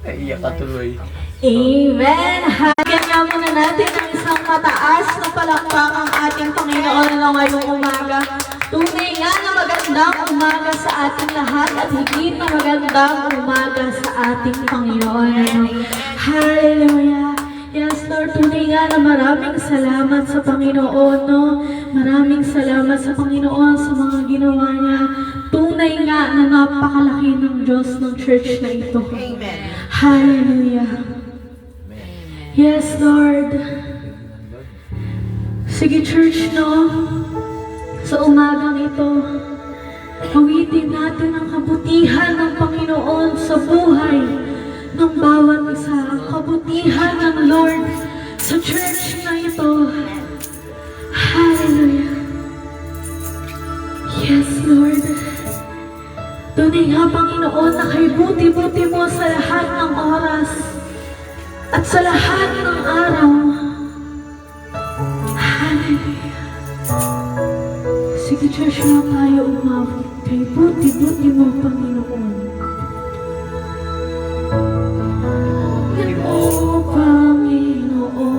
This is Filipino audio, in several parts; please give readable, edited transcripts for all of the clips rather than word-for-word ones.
Naiyak ka tuloy. Amen! Hagyan nga muna natin ang isang mataas na palakpak ang ating Panginoon na ngayong umaga. Tunay nga na magandang umaga sa ating lahat at higit na magandang umaga sa ating Panginoon. Hallelujah! Yes, Lord, tunay nga na maraming salamat sa Panginoon, no? Maraming salamat sa Panginoon sa mga ginawa niya. Tunay nga na napakalaki ng Diyos ng church na ito. Amen. Hallelujah. Yes, Lord. Sige, church, no? Sa umagang ito, awitin natin ang kabutihan ng Panginoon sa buhay ng bawat isa. Ang kabutihan ng Lord sa church na ito. Hallelujah. Yes, Lord. Tunay nga, Panginoon, na kay buti-buti mo sa lahat ng oras at sa lahat ng araw. Hallelujah. Sige, church, na tayo umawit kay buti-buti mo, Panginoon.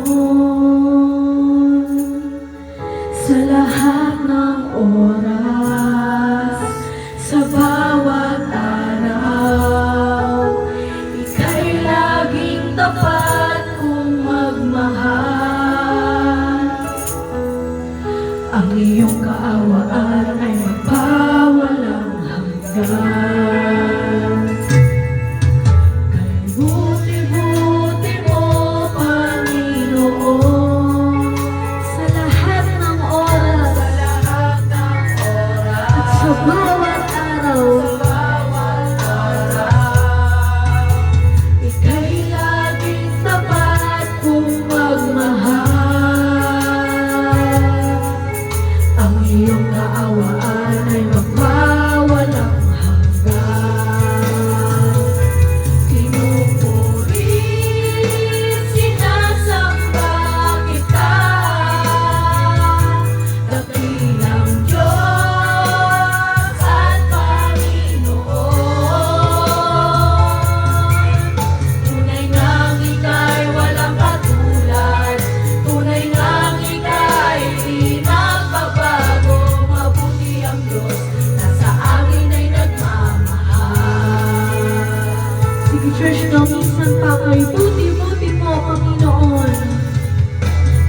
Panginoon, sa lahat ng oras, sa bawat araw, ika'y laging tapat kung magmahal. Ang iyong kaawaan ay magpawalang hanggan. Kay buti-buti mo, Panginoon, sa lahat ng oras, at sa bawat araw, ika'y laging tapat kung magmahal. Ang iyong kaawaan ay magpawalang hanggan. Pinupuri, sinasamba kita, dakilang Diyos at Panginoon. Tunay ngang ika'y walang katulad, tunay ngang ika'y di nagbabago. Mabuti ang Diyos na sa amin ay nagmamahal. Sige, church, no, minsan pa kay buti-buti mo, Panginoon.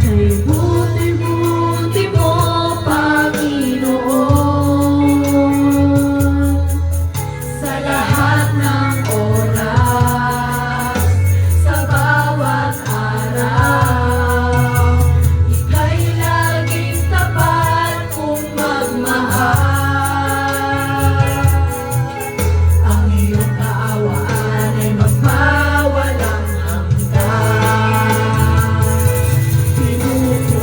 Kay buti-buti mo, Panginoon, sa lahat ng oras, sa bawat araw, ika'y laging tapat kung magmahal. Ang iyong kaawaan ay magpawalang hanggan. Pinupuri,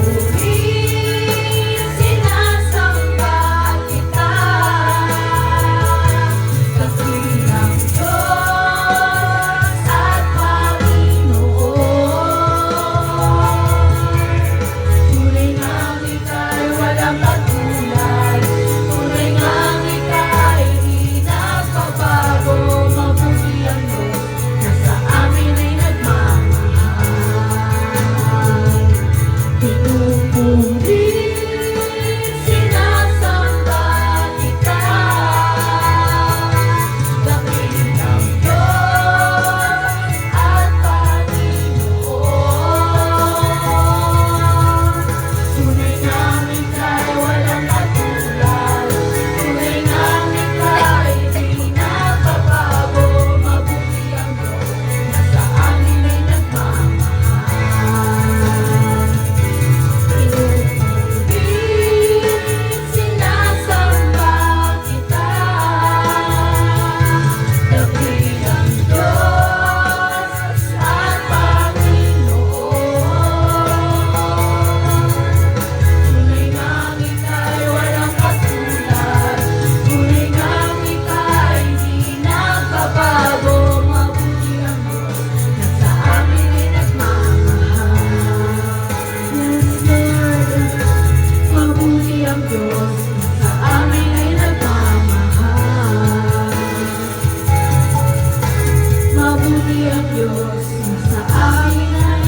ang Diyos na sa amin ay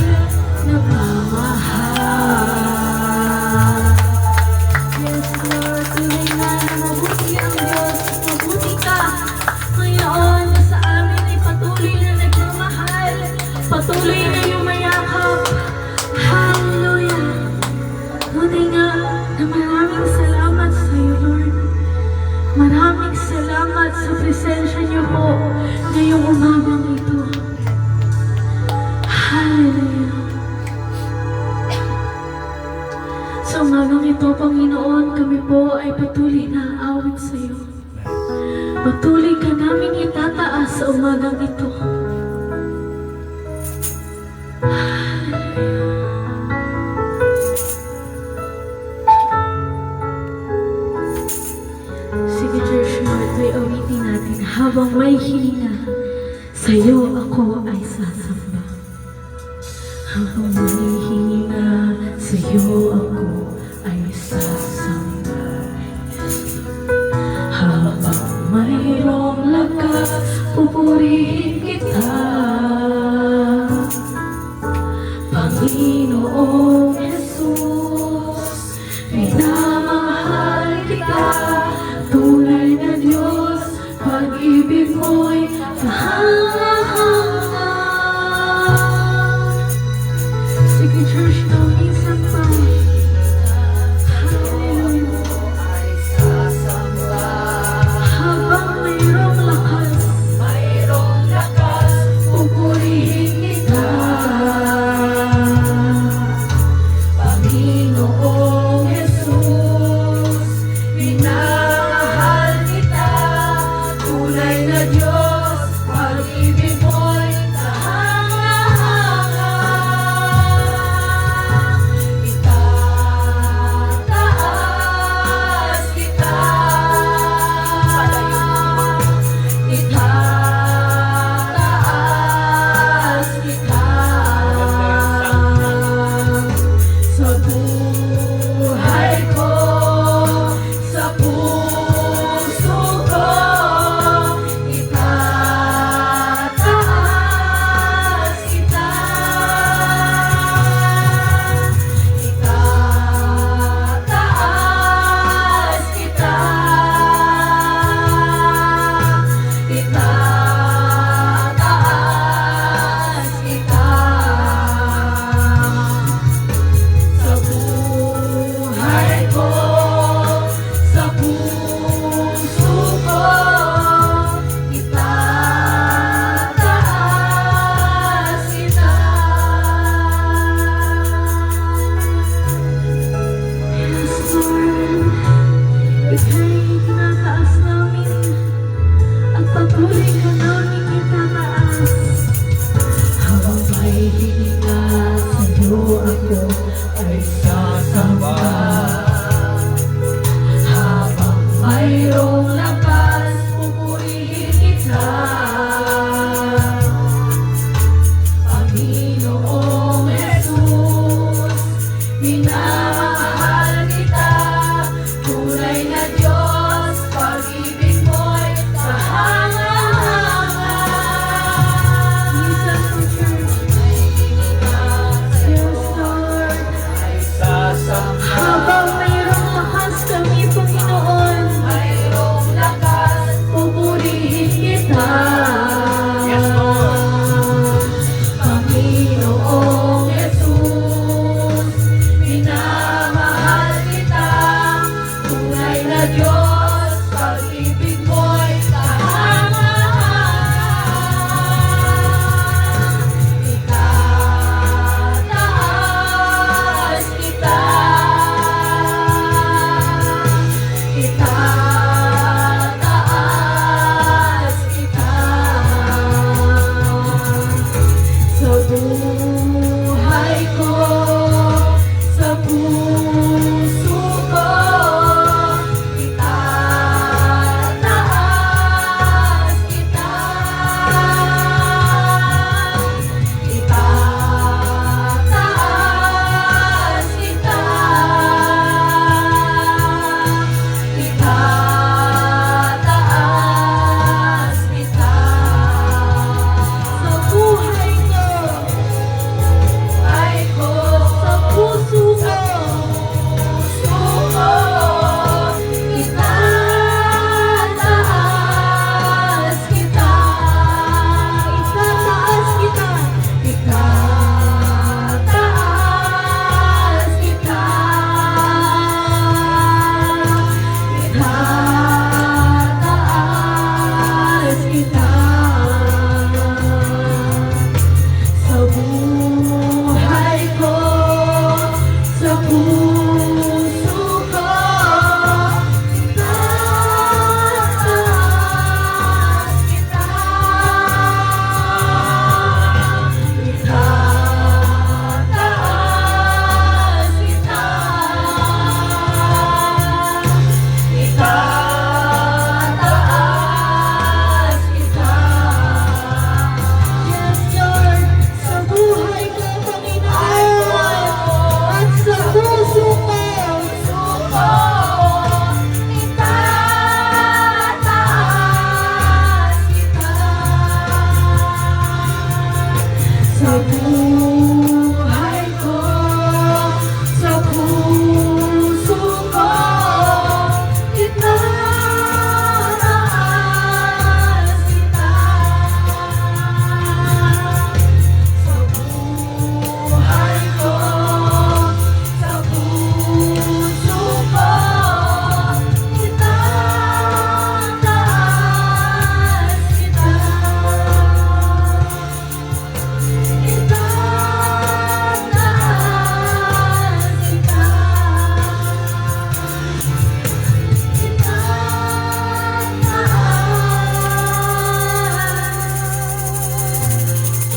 nagmamahal. Yes, Lord, tunay na mabuti ang Diyos. Mabuti ka. Ngayon, sa amin ay patuloy na nagmamahal. Patuloy na yumayakap. Hallelujah. Tunay nga na maraming salamat sa iyo, Lord. Maraming salamat sa presensya niyo po ngayong umagang ito. Hallelujah. Sa umagang ito, Panginoon, kami po ay patuloy na aawit sa iyo. Patuloy ka namin itataas sa umagang ito. Sige, Joshua, ito'y awitin natin habang may hilinga. Sa'yo ako ay sasamba. Habang may hilinga, sa'yo ako ay sasamba. Habang mayroong lakas, pupurihin kita. Panginoong Jesus, minamahal kita. Tunay na Diyos, pag-ibig mo'y kahanga-hanga. Sige, church, no, minsan pa.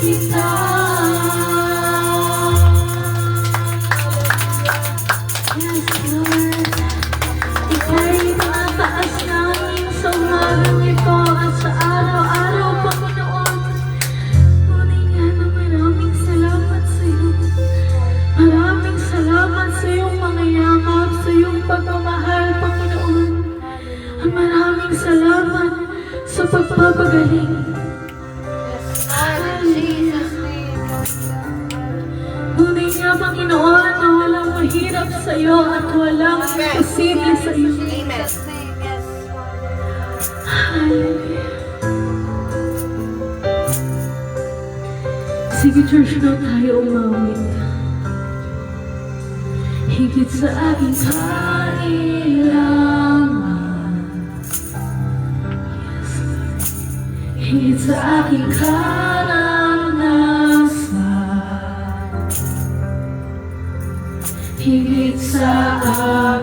kita. Yes, Lord. Ika'y tinataas namin sa umagang ito at sa araw-araw, Panginoon. Tunay nga na maraming salamat sa iyo. Maraming salamat sa iyong mga yakap, sa iyong pagmamahal, Panginoon. Maraming salamat sa pagpapagaling. Tunay nga, Panginoon, na walang mahirap sa iyo at walang imposible sa iyo. Hallelujah. Sige, church, na tayo umawit. Higit sa aking kailangan, yes, higit sa aking karanasan, higit sa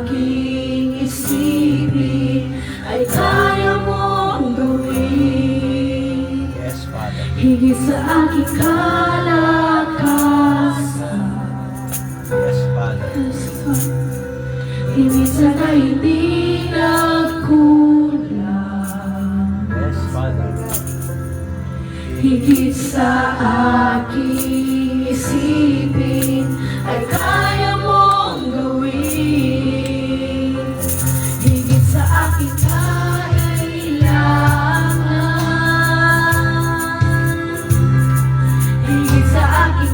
aking isipin, ay kaya mong gawin. Yes, Father. Higit sa aking kalakasan, Yes, Father. higit sa na hindi nagkulang, Yes, Father. higit sa aking isipin, ay kaya mong gawin. Higit sa aking kailangan, higit sa aking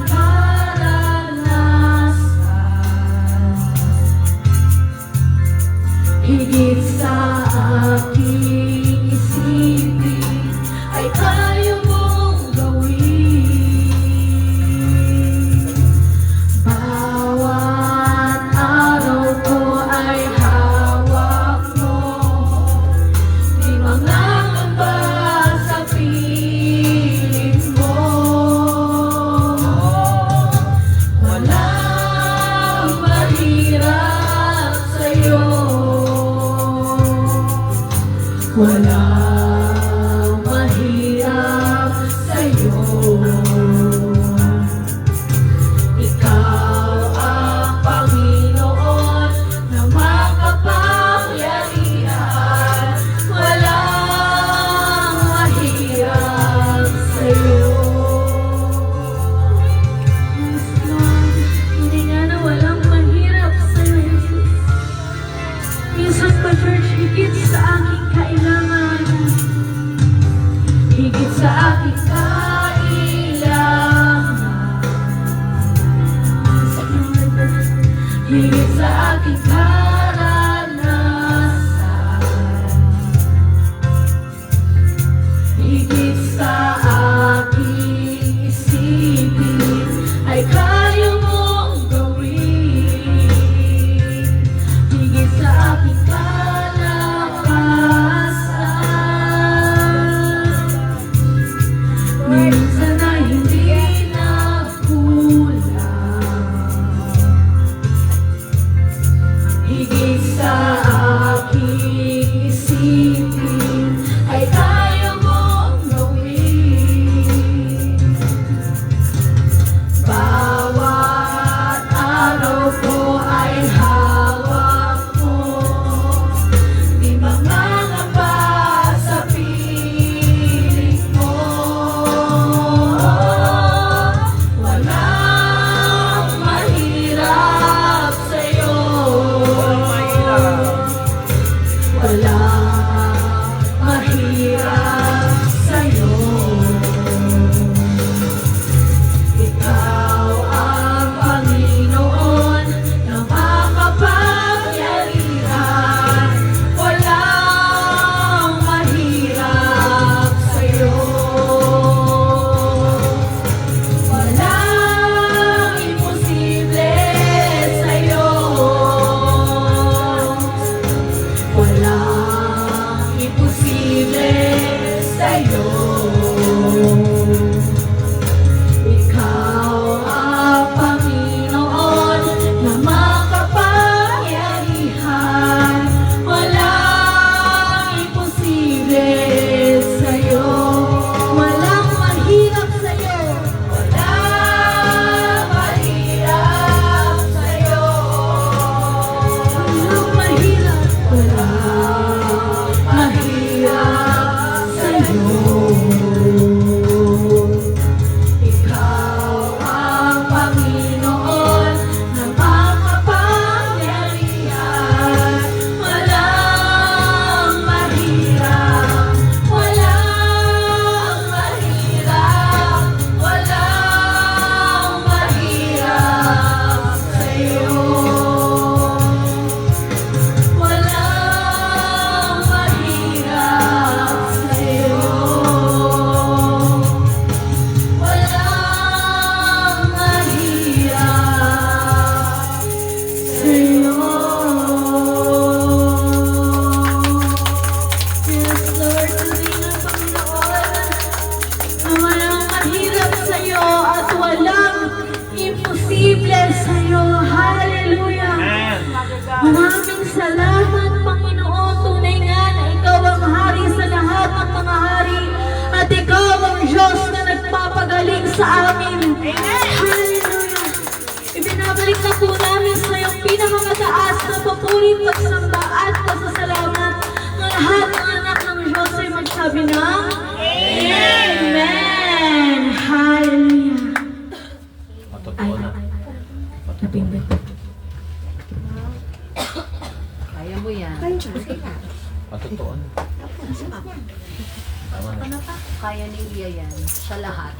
higit sa aking isipin, ay kaya mong gawin. Bawat araw ko ay hawak mo, di mangangamba sa piling mo. Walang mahirap sa'yo. sa amin. Hallelujah! Ibinabalik na po namin sa iyong pinakamataas na papuri, pagsamba at pasasalamat. Ng lahat ng anak ng Diyos ay magsabi ng Amen! Hallelujah! Matotoo na. Napindot. Kaya mo yan. Matotoo na. Tama na. Kaya ni Lia yan. Sa lahat.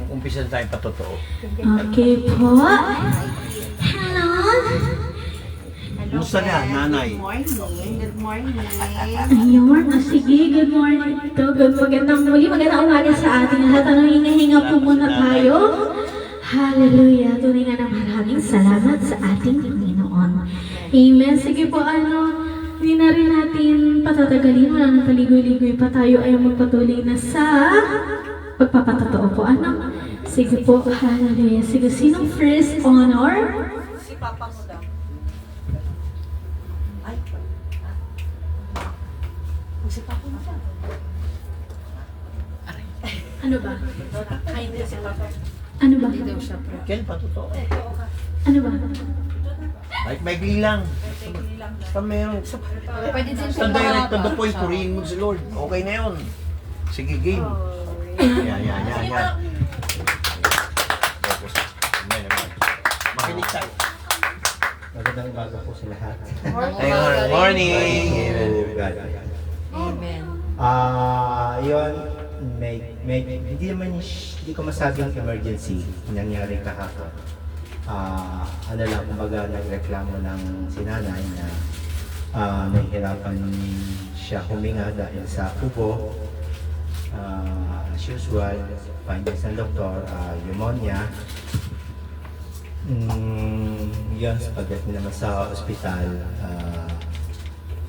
Umpisa na tayo patotoo. Okay po. Hello? Kumusta na, nanay? Good morning. Ayun, sige, good morning to. Magandang umaga sa ating lahat. Ano, hinahinga po muna tayo. Hallelujah. Tunay nga na maraming salamat sa ating Panginoon. Amen. Sige po, hindi na rin natin patatagalin. Wala nang paligoy-ligoy pa, tayo ay magpatuloy na sa pagpapatotoo po. Sige po, hallelujah. Sige, sinong first honor? Si Papa mo daw. Ay. Si Papa mo daw. Ano ba? Hindi si Papa. Ano ba? Hindi daw siya pro. Ken, patotoo. Ano ba? Kahit maigli lang. Basta meron. Pwede din Basta siya direct to the mahaba. point, purihin mo si Lord. Okay na yun. Sige, game. Yan. Focus. Amen. Makinig tayo. Magandang umaga po sa lahat. Ayun, morning. Amen. Yun, hindi naman, hindi ko masabing emergency nangyari kahapon. Ano lang, kumbaga nagreklamo ng sinanay na nahihirapan siya huminga dahil sa ubo. As usual, findings ng doktor, pneumonia. Yun, pagdating naman sa ospital,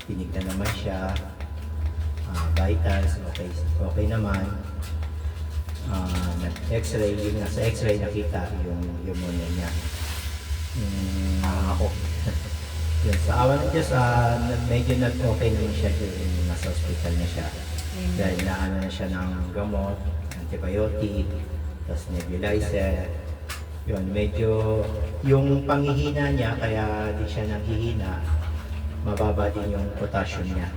tinignan naman siya, vitals, okay naman. X-ray, yung nasa X-ray nakita yung pneumonia niya. Ako. Yun, sa awa ng Diyos, medyo nag-okay naman siya yung nasa ospital na siya. Dahil naano na siya ng gamot, antibiotic, tapos nebulizer. Yun, medyo yung panghihina niya, kaya di siya nanghihina, mababa din yung potassium niya.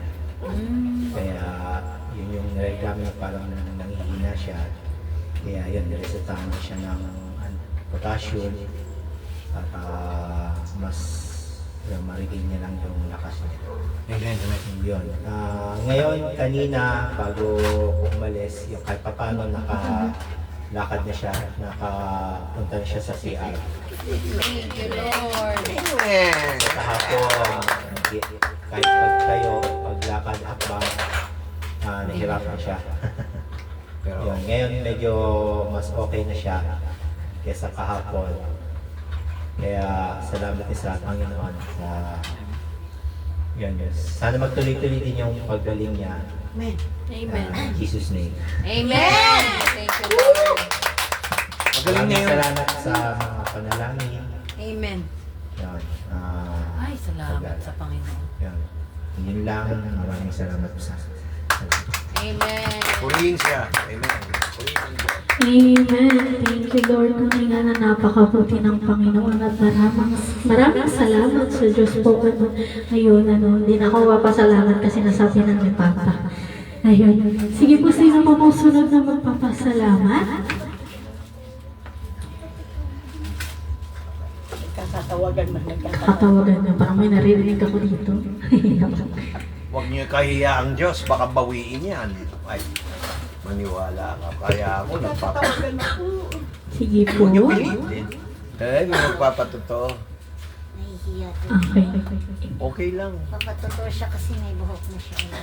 Kaya yun yung nireklamo niya, parang nanghihina siya. Kaya yun, niresetahan na siya ng potassium at mas marigin niya lang yung lakas niya. Amen. Yun. Ngayon, kanina, bago umalis, yung kahit paano nakalakad na siya, nakapunta na siya sa CR. Thank you, Lord. Kahapon, kahit pagtayo, paglakad, hakbang, nahirapan siya. Pero, Yun. Ngayon, medyo mas okay na siya kaysa kahapon. Kaya salamat din sa Panginoon sa yun. Sana magtuloy-tuloy din yung paggaling niya. Amen. In Jesus' name. Amen. Thank you, Lord. magaling na Maraming yun. salamat sa mga panalangin. Amen. Yun. Ay, salamat sa Panginoon. Yun. Yun lang. Maraming salamat po sa Amen. Purihin siya. Amen. Purihin siya. Amen. Thank you, Lord. Tunay nga na napakabuti ng Panginoon at maraming salamat sa Diyos po. Ayun, hindi na ako papasalamat kasi nasabi ng ni Papa. Ayun. Sige po, sino po po sunod na magpapasalamat? Katawagan niya. Parang may naririnig ako dito. Huwag niyo kahiya ang Diyos, baka bawiin yan. Ay, maniwala ka. Kaya ako Sige po. Huwag niyo pilitin. May magpapatotoo. Nahihiya to. Okay. Okay lang. Papatotoo siya kasi may buhok na siya.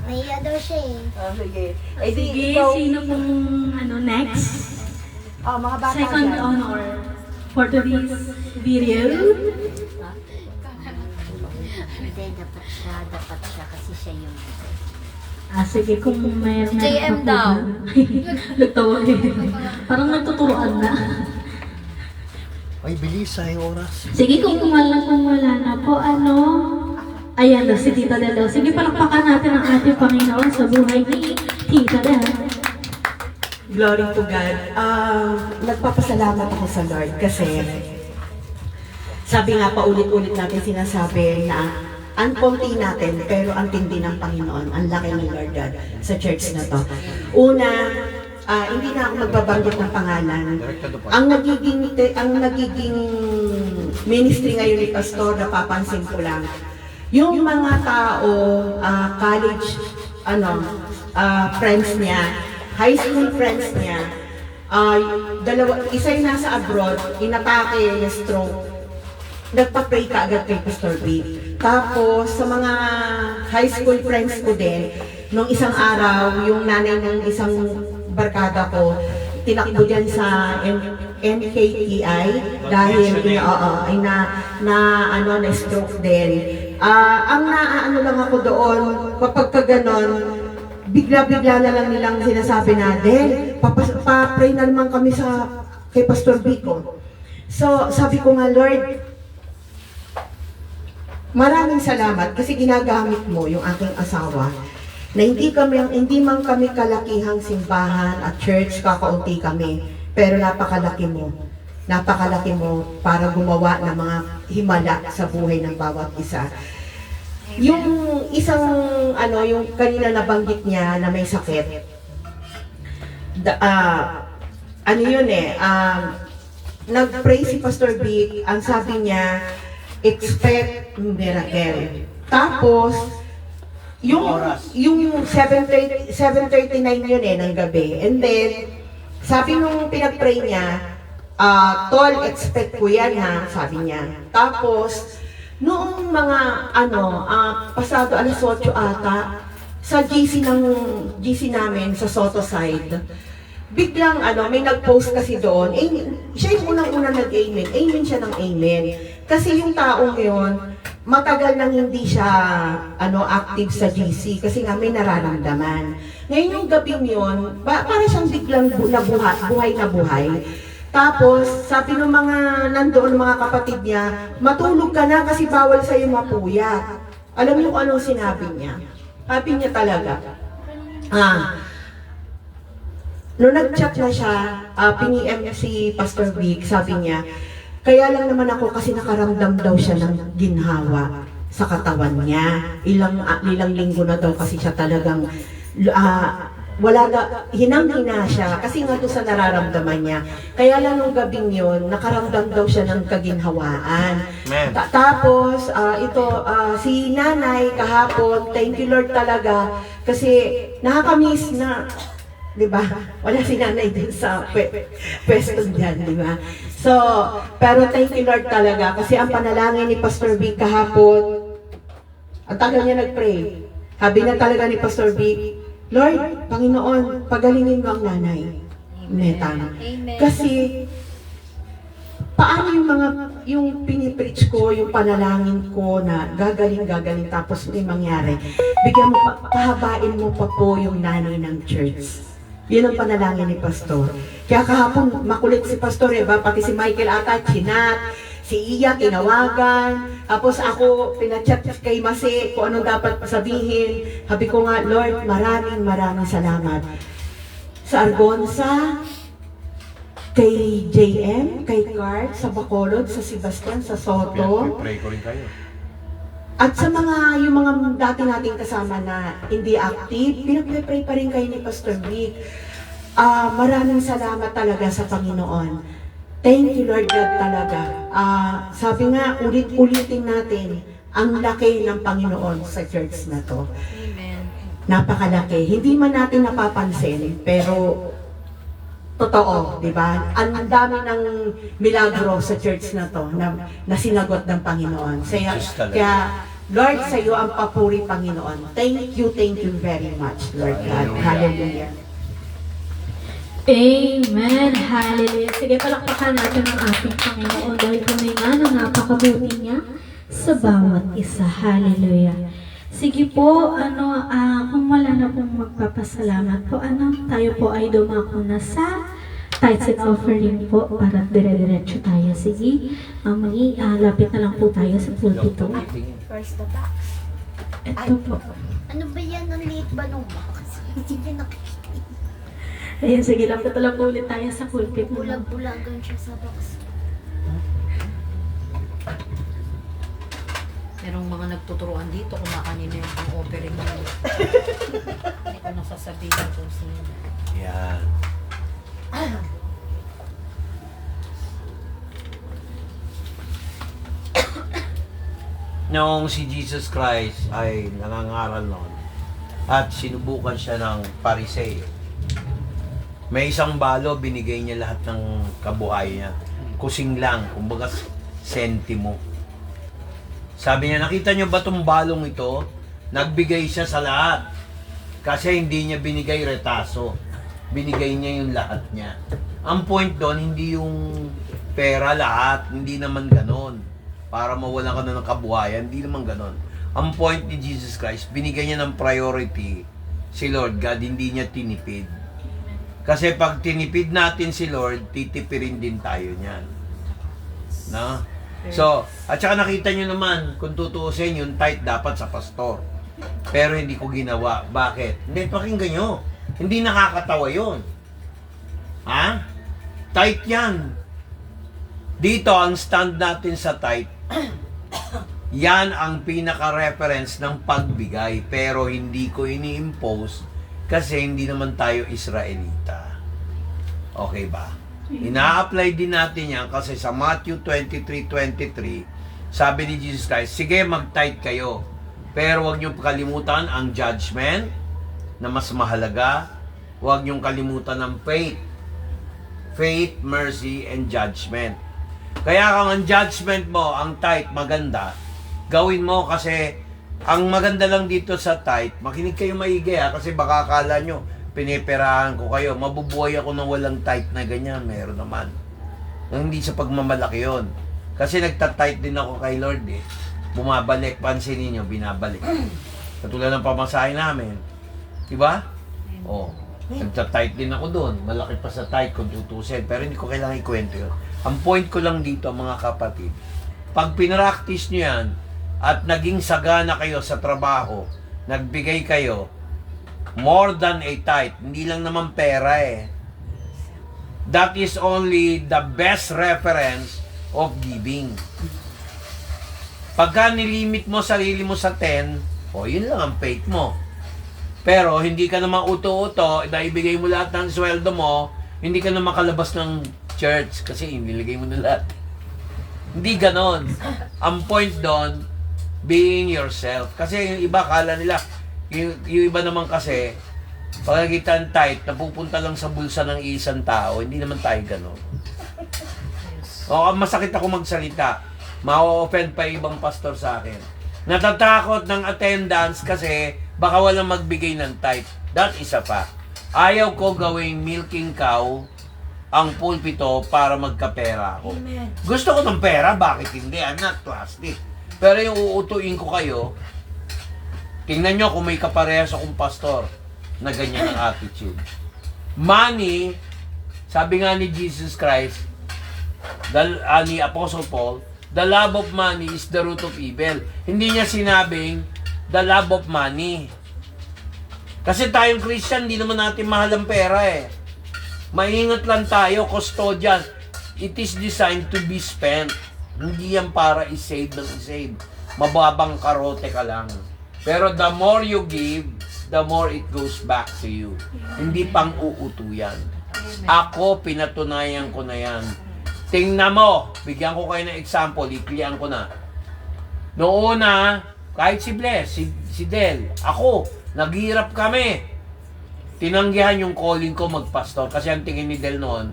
Nahihiya daw siya eh. Sige. Sige, sino pong next? Mga bata Second honor for today's video. Hindi, dapat siya kasi siya yung... Sige, kung mayroon na JM pa po daw. na. Nagtawa eh. Parang nagtuturoan na. Ay, bilis yung oras. Sige, kung wala na po, ayan na, si Tita Del. Sige, palakpakan natin ang ating Panginoon sa buhay ni Tita Del. Glory to God. Nagpapasalamat ako sa Lord kasi sabi nga paulit-ulit natin sinasabi na ang konti natin pero ang tindi ng Panginoon, ang laki ng Lord God sa church na to. Una, hindi na ako magbabanggit ng pangalan. Ang nagiging ministry ngayon ni Pastor, napapansin ko lang, yung mga tao, college, friends niya, high school friends niya, isa yung nasa abroad, inatake, stroke, nagpa-pray ka agad kay Pastor B. Tapos, sa mga high school friends ko din, nung isang araw, yung nanay ng isang barkada ko, tinakbo dyan sa NKTI dahil na-stroke din. Ang naaano lang ako doon, kapag ganon, bigla-bigla na lang nilang sinasabi natin, pa-pray na naman kami kay Pastor Bico. So, sabi ko nga, Lord, maraming salamat kasi ginagamit mo yung aking asawa na hindi man kami kalakihang simbahan at church, kakaunti kami, pero napakalaki mo para gumawa ng mga himala sa buhay ng bawat isa. Yung isang yung kanina nabanggit niya na may sakit, nag-pray si Pastor Vic, ang sabi niya, expect miracle. Tapos, yung 7:39 yun ng gabi. And then, sabi nung pinag-pray niya, Tol, expect ko yan ha, sabi niya. Tapos, noong mga, pasado alas 8 ata, sa GC namin, sa Soto side, biglang may nag-post kasi doon, siya yung unang-unang nag-amen, amen siya ng amen. Kasi yung taong yun, matagal nang hindi siya active sa GC kasi nga may nararamdaman. Ngayon yung gabing yun, para siyang biglang buhay na buhay. Tapos, sabi ng mga nandoon mga kapatid niya, matulog ka na kasi bawal sa'yo mapuyat. Alam niyo kung anong sinabi niya? Sabi niya talaga, noong nag-chat na siya, pini-M si Pastor Vic, sabi niya, kaya lang naman ako kasi nakaramdam daw siya ng ginhawa sa katawan niya. Ilang linggo na daw kasi siya talagang hinang-hina siya kasi nga doon sa nararamdaman niya. Kaya lang nung gabing yun, nakaramdam daw siya ng kaginhawaan. Tapos, si nanay kahapon, thank you Lord talaga kasi nakakamiss na, di ba? Wala si nanay din sa pwesto dyan, di ba? So, pero thank you Lord talaga kasi ang panalangin ni Pastor Vic kahapon, ang tagal niya nag-pray. Sabi na talaga ni Pastor Vic, Lord, Panginoon, pagalingin mo ang nanay. Netang. Kasi, paano yung pinipreach ko, yung panalangin ko na gagaling, tapos may mangyari. Bigyan mo pahabain mo pa po yung nanay ng church. Yun ang panalangin ni Pastor. Kaya kahapon, makulit si Pastor, pati si Michael ata, chinat, si Iya, tinawagan, tapos ako, pinachat kay Masi kung anong dapat sabihin. Sabi ko nga, Lord, maraming salamat. Sa Argonza, kay JM, kay Cart, sa Bacolod, sa Sebastian, sa Soto. Pray ko rin kayo. At sa yung mga dati nating kasama na hindi active, pinag-pray pa rin kayo ni Pastor Vic. Maraming salamat talaga sa Panginoon. Thank you Lord God talaga. Sabi nga, ulit-ulitin natin ang laki ng Panginoon sa church na to. Amen. Napakalaki. Hindi man natin napapansin, pero totoo, di ba? Ang dami ng milagro sa church na to na sinagot ng Panginoon. Kaya Lord, sa iyo ang papuri, Panginoon. Thank you very much, Lord God. Hallelujah. Amen. Hallelujah. Sige, palakpakan natin ang ating Panginoon dahil kami nga na napakabuti niya sa bawat isa. Hallelujah. Sige po, kung wala na pong magpapasalamat po, tayo po ay dumako na sa tithes and offering po para dire-diretso tayo. Sige, lapit na lang po tayo sa pulpito. First the box. Ito po. Ano ba yan? Ang liit ba nung box? Hindi ko nakikita. Ayan, sige lang. Tutulog po ulit tayo sa pulpit mo. Bulag-bulagan siya sa box. Merong mga nagtuturuan dito kung kanina yung pang-offering mo. Hindi ko nasasabihin kung sino. Yan. Noong si Jesus Christ ay nangangaral noon at sinubukan siya ng Pariseo, may isang balo, binigay niya lahat ng kabuhay niya. Kusing lang, kumbaga sentimo. Sabi niya, nakita niyo ba itong balong ito? Nagbigay siya sa lahat. Kasi hindi niya binigay retaso. Binigay niya yung lahat niya. Ang point doon, hindi yung pera lahat. Hindi naman ganon. Para mawalan ka na ng kabuhayan. Hindi naman ganon. Ang point ni Jesus Christ, binigay niya ng priority si Lord God. Hindi niya tinipid. Kasi pag tinipid natin si Lord, titipirin din tayo niyan. No? So, at saka nakita nyo naman, kung tutuusin, yung tithe dapat sa pastor. Pero hindi ko ginawa. Bakit? Hindi, pakinggan nyo. Hindi nakakatawa yun. Ha? Tithe yan. Dito, ang stand natin sa tithe, yan ang pinaka-reference ng pagbigay. Pero hindi ko ini-impose kasi hindi naman tayo Israelita. Okay ba? Ina-apply din natin yan kasi sa Matthew 23:23, sabi ni Jesus Christ, sige mag-tithe kayo, pero huwag niyong kalimutan ang judgment na mas mahalaga. Huwag niyong kalimutan ng faith. Faith, mercy, and judgment. Kaya kung ang judgment mo, ang tithe, maganda, gawin mo kasi ang maganda lang dito sa tithe, makinig kayo maigi kasi baka akala nyo, piniperahan ko kayo, mabubuhay ako ng walang tithe na ganyan, meron naman. Hindi sa pagmamalaki yun. Kasi nagtatithe din ako kay Lord eh. Bumabalik, pansinin nyo, binabalik. Katulad ng pamasahe namin. Diba? Oh, nagtatithe din ako doon. Malaki pa sa tithe kung tutusin. Pero hindi ko kailangan ikwento yun. Ang point ko lang dito, mga kapatid, pag pinractice nyo yan, at naging sagana kayo sa trabaho, nagbigay kayo, more than a tithe, hindi lang naman pera eh. That is only the best reference of giving. Pagka nilimit mo sarili mo sa 10, yun lang ang faith mo. Pero hindi ka naman uto-uto, naibigay mo lahat ng sweldo mo, hindi ka na makalabas ng church kasi inilagay mo na lahat. Hindi ganon. Ang point doon, being yourself. Kasi yung iba kala nila, yung iba naman kasi, pag nakita ang tithe, napupunta lang sa bulsa ng isang tao, hindi naman tayo gano'n. O, masakit ako magsalita. Ma-offend pa ibang pastor sa akin. Natatakot ng attendance kasi baka walang magbigay ng tithe. That is a fact. Ayaw ko gawing milking cow ang pulpito para magkapera ako. Gusto ko ng pera, bakit hindi? I'm not plastic. Pero yung uutuin ko kayo, tingnan nyo kung may kaparehas akong pastor na ganyan ang attitude. Money, sabi nga ni Jesus Christ, ni Apostle Paul, the love of money is the root of evil. Hindi niya sinabing, the love of money. Kasi tayong Christian, hindi naman natin mahal ang pera eh. Maingat lang tayo, custodian. It is designed to be spent. Hindi yan para i-save ng i-save. Mababang karote ka lang. Pero the more you give, the more it goes back to you. Hindi pang uuto yan. Ako, pinatunayan ko na yan. Tingnan mo, bigyan ko kayo ng example, iklian ko na. Noong una, kahit si Bless, si Del, ako, naghihirap kami. Tinanggihan yung calling ko magpastor kasi ang tingin ni Del noon,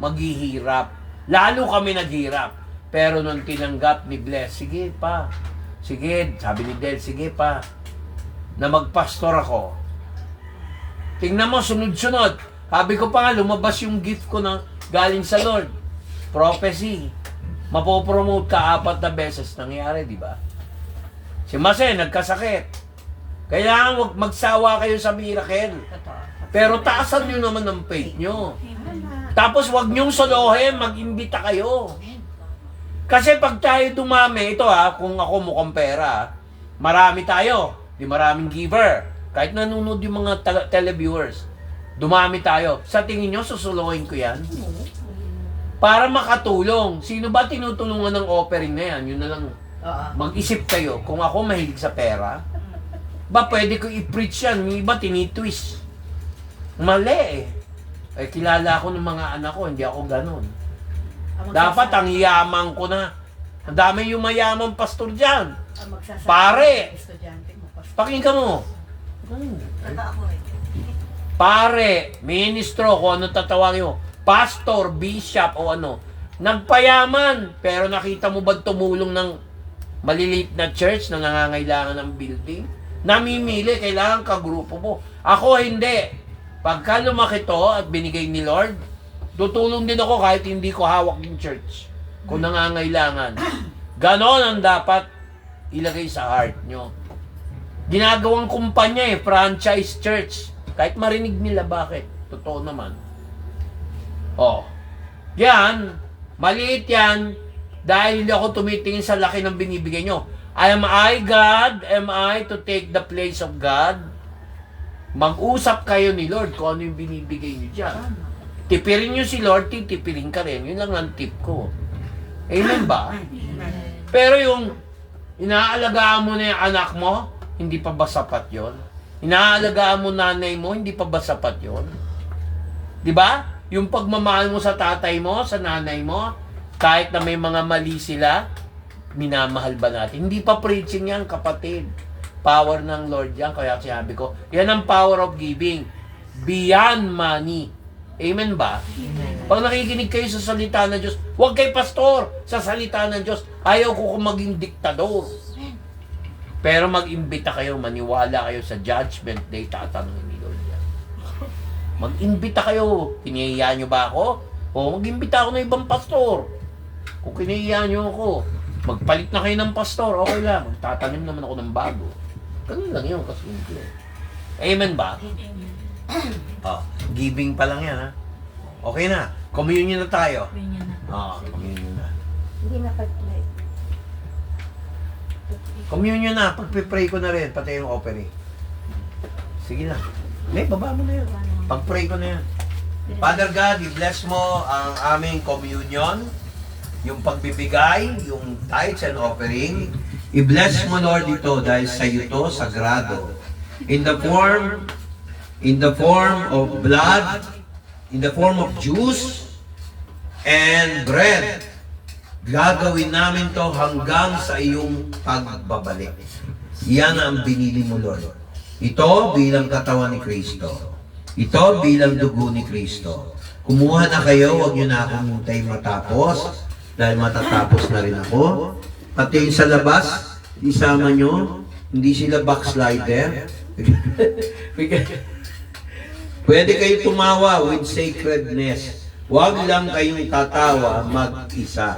maghihirap. Lalo kami naghirap. Pero nung tinanggap ni Bless, sige pa. Sige, sabi ni Del, sige pa. Na magpastor ako. Tingnan mo, sunod-sunod. Sabi ko pa nga, lumabas yung gift ko na galing sa Lord. Prophecy. Mapopromote ka 4 na beses. Nangyari, di ba? Si Mase, nagkasakit. Kailangan wag magsawa kayo sa miracle. Pero taasan nyo naman ng faith nyo. Tapos wag nyong solohin, mag-imbita kayo. Kasi pag tayo dumami, ito kung ako mukhang pera, marami tayo, di maraming giver. Kahit nanonood yung mga televiewers. Dumami tayo. Sa tingin nyo, susulungin ko yan? Para makatulong. Sino ba tinutulungan ng offering na yan? Yun na lang. Mag-isip kayo. Kung ako mahilig sa pera, ba pwede ko i-preach yan? Yung iba tinitwist. Mali eh. Eh, kilala ako ng mga anak ko, hindi ako ganun. Dapat ang yaman ko na. Ang dami yung mayamang pastor dyan. Pare! Pakinggan mo. Pare, ministro, kung ano tatawagin mo, pastor, bishop, o ano, nagpayaman, pero nakita mo ba tumulong ng maliliit na church na nangangailangan ng building? Namimili, kailangan kagrupo mo. Ako hindi. Pagka lumaki to at binigay ni Lord, tutulong din ako kahit hindi ko hawak yung church kung nangangailangan. Ganon ang dapat ilagay sa heart nyo. Ginagawang kumpanya franchise church. Kahit marinig nila bakit. Totoo naman. Oh. Yan. Maliit yan. Dahil hindi ako tumitingin sa laki ng binibigay nyo. Am I God? Am I to take the place of God? Mag-usap kayo ni Lord kung ano yung binibigay nyo dyan. Tipirin nyo si Lord, titipirin ka rin. Yun lang ang tip ko. Amen ba? Pero yung inaalagaan mo na yung anak mo, hindi pa ba sapat yun? Inaalagaan mo nanay mo, hindi pa ba sapat yun? Di ba? Yung pagmamahal mo sa tatay mo, sa nanay mo, kahit na may mga mali sila, minamahal ba natin? Hindi pa preaching yan, kapatid. Power ng Lord yan. Kaya sinabi ko, yan ang power of giving. Beyond money. Amen ba? Amen. Pag nakikinig kayo sa salita ng Diyos, huwag kay pastor sa salita ng Diyos. Ayaw ko kung maging diktador. Pero mag-imbita kayo, maniwala kayo sa judgment day, tatanungin ni Lord yan. Mag-imbita kayo. Kinihiya nyo ba ako? O mag-imbita ako ng ibang pastor. Kung kinihiya nyo ako, magpalit na kayo ng pastor, okay lang. Magtatanim naman ako ng bago. Ganun lang yun, kasimple. Amen ba? Oh, giving pa lang yan, ha? Okay na. Communion na tayo. Communion na. Hindi na pag-play. Communion na. Pag-pray ko na rin, pati yung offering. Sige na. May, baba mo na yan. Pag-pray ko na yan. Father God, i-bless mo ang aming communion, yung pagbibigay, yung tithes and offering. I-bless mo, Lord, ito dahil sa iyo to, sagrado. In the form of blood, in the form of juice, and bread. Gagawin namin to hanggang sa iyong pagbabalik. Yan ang binili mo, Lord. Ito bilang katawan ni Kristo. Ito bilang dugo ni Kristo. Kumuha na kayo, huwag nyo na akong hintay matapos, dahil matatapos na rin ako. Pati yung sa labas, isama nyo, hindi sila backslider. Pwede kayo tumawa with sacredness. Huwag lang kayong tatawa mag-isa.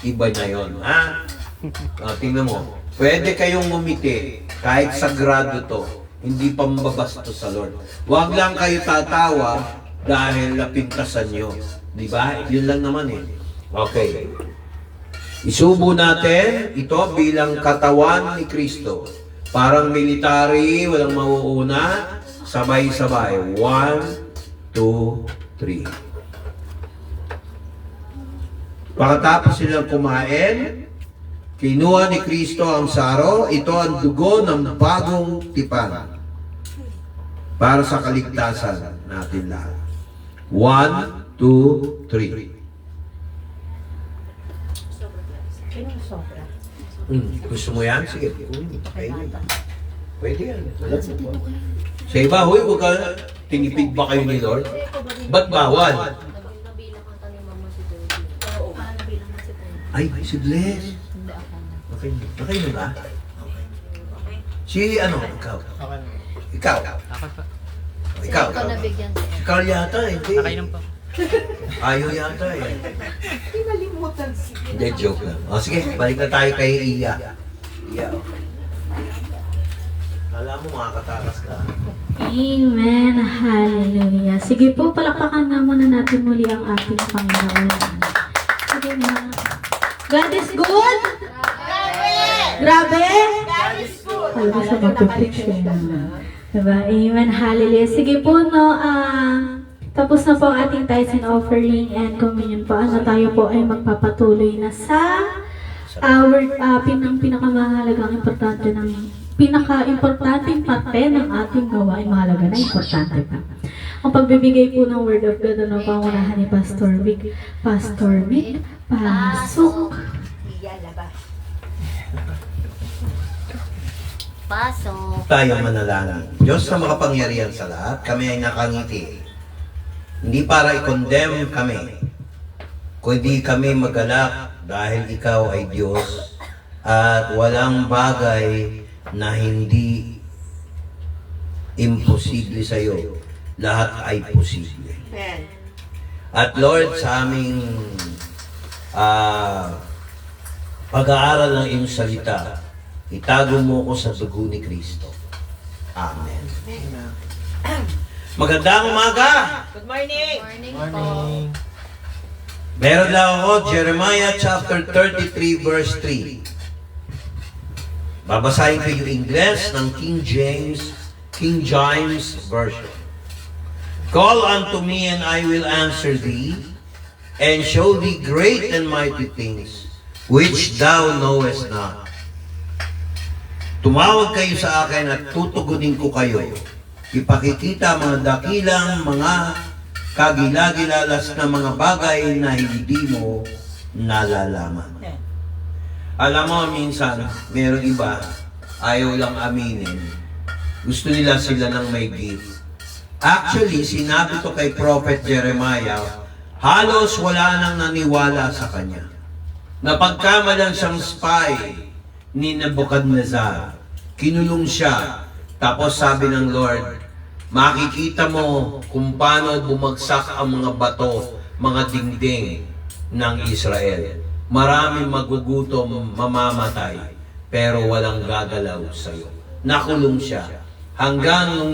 Iba na yun, ha? Tingnan mo. Pwede kayong ngumiti kahit sagrado to. Hindi pambabastos sa Lord. Huwag lang kayo tatawa dahil napintasan nyo. Diba? Yun lang naman eh. Okay. Isubo natin ito bilang katawan ni Kristo. Parang military, walang mauuna. Sabay-sabay. 1, 2, 3. Pagkatapos silang kumain, kinuha ni Kristo ang saro. Ito ang dugo ng bagong tipan para sa kaligtasan natin lahat. 1, 2, 3. Gusto mo yan? Sige. Pwede yan. Sa iba, huy, huwag ka, tinipid ba kayo ni Lord? Ba't bawal? Ay, si Bless. Okay. Okay mo ba? Si ano? Ikaw. Ikaw. Ikaw. Si Carl yata, hindi. Ayaw yata eh. Pinalimutan siya. Hindi, joke lang. O sige, balik na tayo kay Iya. Iya, okay. Alam mo, makakatakas ka. Amen. Hallelujah. Sige po, palakpakan na muna natin muli ang ating Panginoon. Sige na. God is good? Grabe? God is good. Alam mo siya magpipicture na. Diba? Amen. Hallelujah. Sige po, no, tapos na po ang ating tithes and offering and communion po. Ano tayo po ay magpapatuloy na sa pinakamahalagang importante ng pinaka-importanting parte ng ating gawain. Mahalaga na, importante pa. Ang pagbibigay po ng Word of God, ano, pangunahan ni Pastor Vic. Pastor Vic, pasok. Pasok. Tayo manalangin. Diyos na makapangyarihan sa lahat, kami ay nakangiti. Hindi para i-condemn kami, kundi kami magalak dahil ikaw ay Diyos at walang bagay na hindi imposible sa iyo. Lahat ay posible. At Lord, sa aming pag-aaral ng iyong salita, itago mo ko sa dugo ni Kristo. Amen. Magandang umaga! Good morning po. Meron lang ako, Jeremiah chapter 33 verse 3. Babasahin ko yung English ng King James Version. Call unto me and I will answer thee, and show thee great and mighty things, which thou knowest not. Tumawag kayo sa akin at tutugunin ko kayo. Ipakikita mga dakilang, mga kagilagilalas na mga bagay na hindi mo nalalaman. Alam mo, minsan, meron iba, ayaw lang aminin. Gusto nila sila ng may gift. Actually, sinabi to kay Prophet Jeremiah, halos wala nang naniwala sa kanya. Napagkamalan siyang spy ni Nebuchadnezzar. Kinulong siya. Tapos sabi ng Lord, makikita mo kung paano bumagsak ang mga bato, mga dingding ng Israel. Maraming magugutom, mamamatay, pero walang gagalaw sa iyo. Nakulong siya. Hanggang nung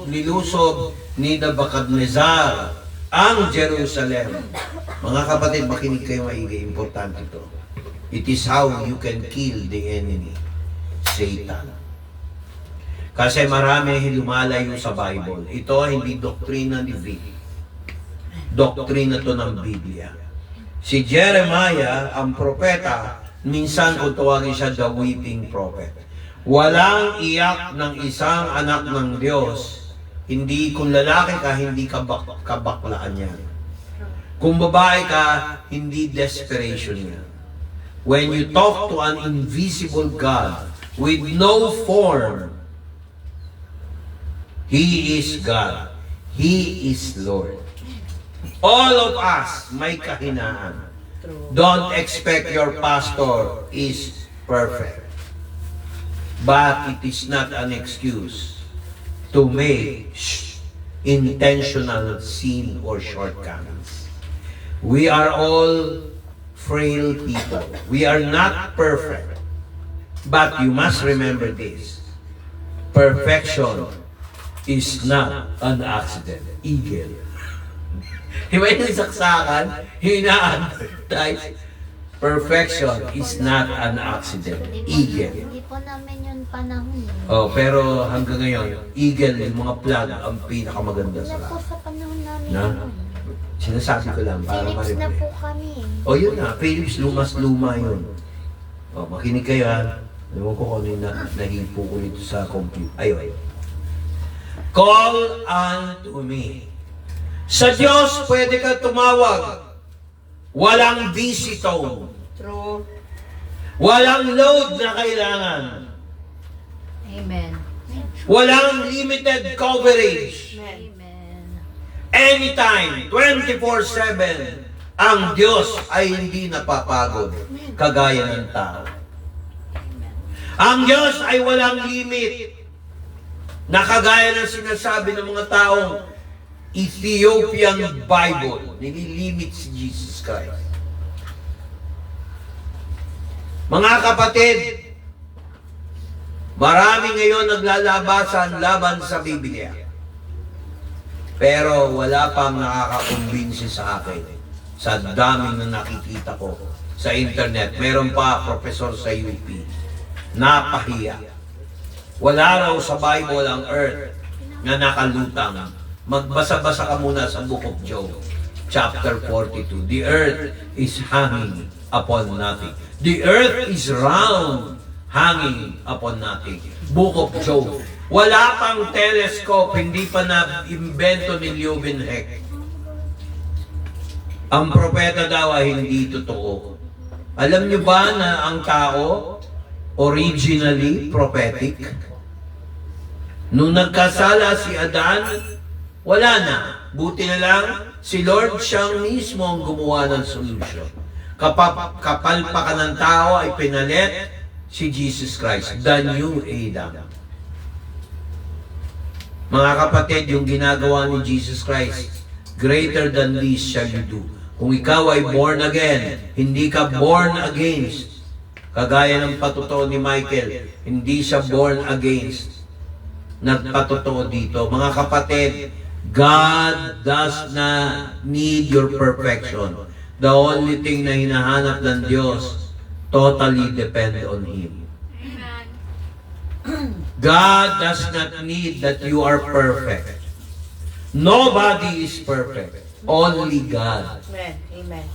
nilusob ni Nebuchadnezzar ang Jerusalem. Mga kapatid, makinig kayo maigi. Importante ito. It is how you can kill the enemy, Satan. Kasi marami lumalayo sa Bible. Ito hindi doktrina ni Vic. Doktrina to ng Biblia. Si Jeremiah, ang propeta, minsan kung tawagin siya the weeping prophet. Walang iyak ng isang anak ng Diyos. Hindi kung lalaki ka, hindi kabaklaan yan. Kung babae ka, hindi desperation yan. When you talk to an invisible God with no form, He is God. He is Lord. All of us may kahinaan. Don't expect your pastor is perfect. But it is not an excuse to make intentional sin or shortcomings. We are all frail people. We are not perfect. But you must remember this. Perfection is not an accident. Eagle. Iba yung saksakan, hina-advertise. Perfection is not an accident. Eagle. Hindi po namin yun panahon. Oh, pero hanggang ngayon, eagle, yung mga plug, ang pinakamaganda Wala sa po lahat. sa panahon namin Na? yun. Sinasabi ko lang para Philips na marinig. po kami. Oh, yun na. Philips, lumas-luma yun. Oh, makinig kayo ha. Ewan ko kung ano yung nahipo ko nito sa computer. Ayun. Call unto me. Sa Diyos, pwede ka tumawag. Walang busy tone. True. Walang load na kailangan. Amen. Walang limited coverage. Amen. Anytime, 24/7, ang Diyos ay hindi napapagod, kagaya ng tao. Ang Diyos ay walang limit, na kagaya ng sinasabi ng mga taong Ethiopian Bible, nililimit si Jesus Christ. Mga kapatid, marami ngayon naglalabasan laban sa Biblia. Pero wala pang nakakakumbinsi sa akin sa daming na nakikita ko sa internet. Meron pa professor sa UP. Napahiya. Wala raw sa Bible ang earth na nakalutang. Magbasa-basa ka muna sa Book of Job, chapter 42. The earth is hanging upon nothing. The earth is round, hanging upon nothing. Book of Job. Wala pang telescope, hindi pa na-invento ni Leeuwenhoek. Ang propeta daw ay hindi totoo. Alam niyo ba na ang tao originally prophetic? Nung nagkasala si Adan, wala na. Buti na lang, si Lord siyang mismo ang gumawa ng solution. Kapalpakan ng tao ay pinalit si Jesus Christ, the new Adam. Mga kapatid, yung ginagawa ni Jesus Christ, greater than this shall you do. Kung ikaw ay born again, hindi ka born against. Kagaya ng patuto ni Michael, hindi siya born against. Nagpatuto dito. Mga kapatid, God does not need your perfection. The only thing na hinahanap ng Diyos, totally depend on Him. God does not need that you are perfect. Nobody is perfect. Only God. Amen. Amen.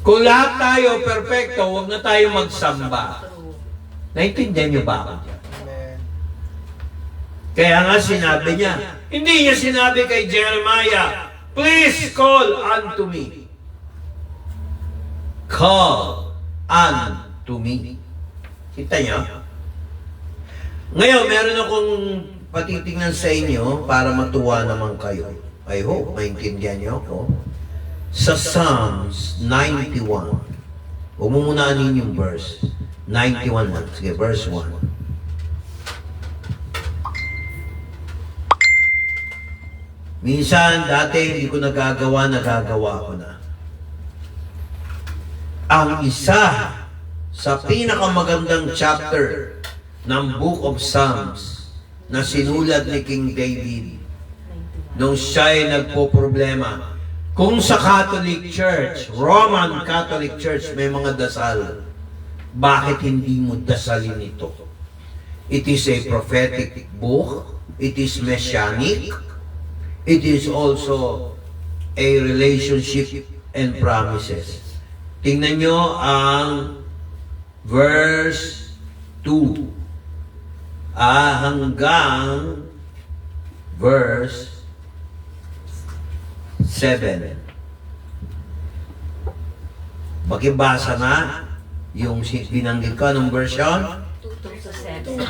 Kung lahat tayo perfecto, huwag na tayo magsamba. Naintindihan niyo ba ako? Kaya nga sinabi niya, hindi niya sinabi kay Jeremiah, please call unto me. Call unto me. Kita niyo? Ngayon, meron akong patitingnan sa inyo para matuwa naman kayo. I hope maintindihan niyo ako. Sa Psalms 91. Huwag mo muna anin yung verse. 91 lang. Sige, verse 1. Minsan, dati hindi ko nagagawa ko na. Ang isa sa pinakamagandang chapter ng Book of Psalms na sinulat ni King David nung siya'y nagpo-problema. Kung sa Catholic Church, Roman Catholic Church, may mga dasal, bakit hindi mo dasalin ito? It is a prophetic book. It is messianic. It is also a relationship and promises. Tingnan nyo ang verse 2 hanggang verse 7. Pakibasa na yung binanggit ko ng version. 2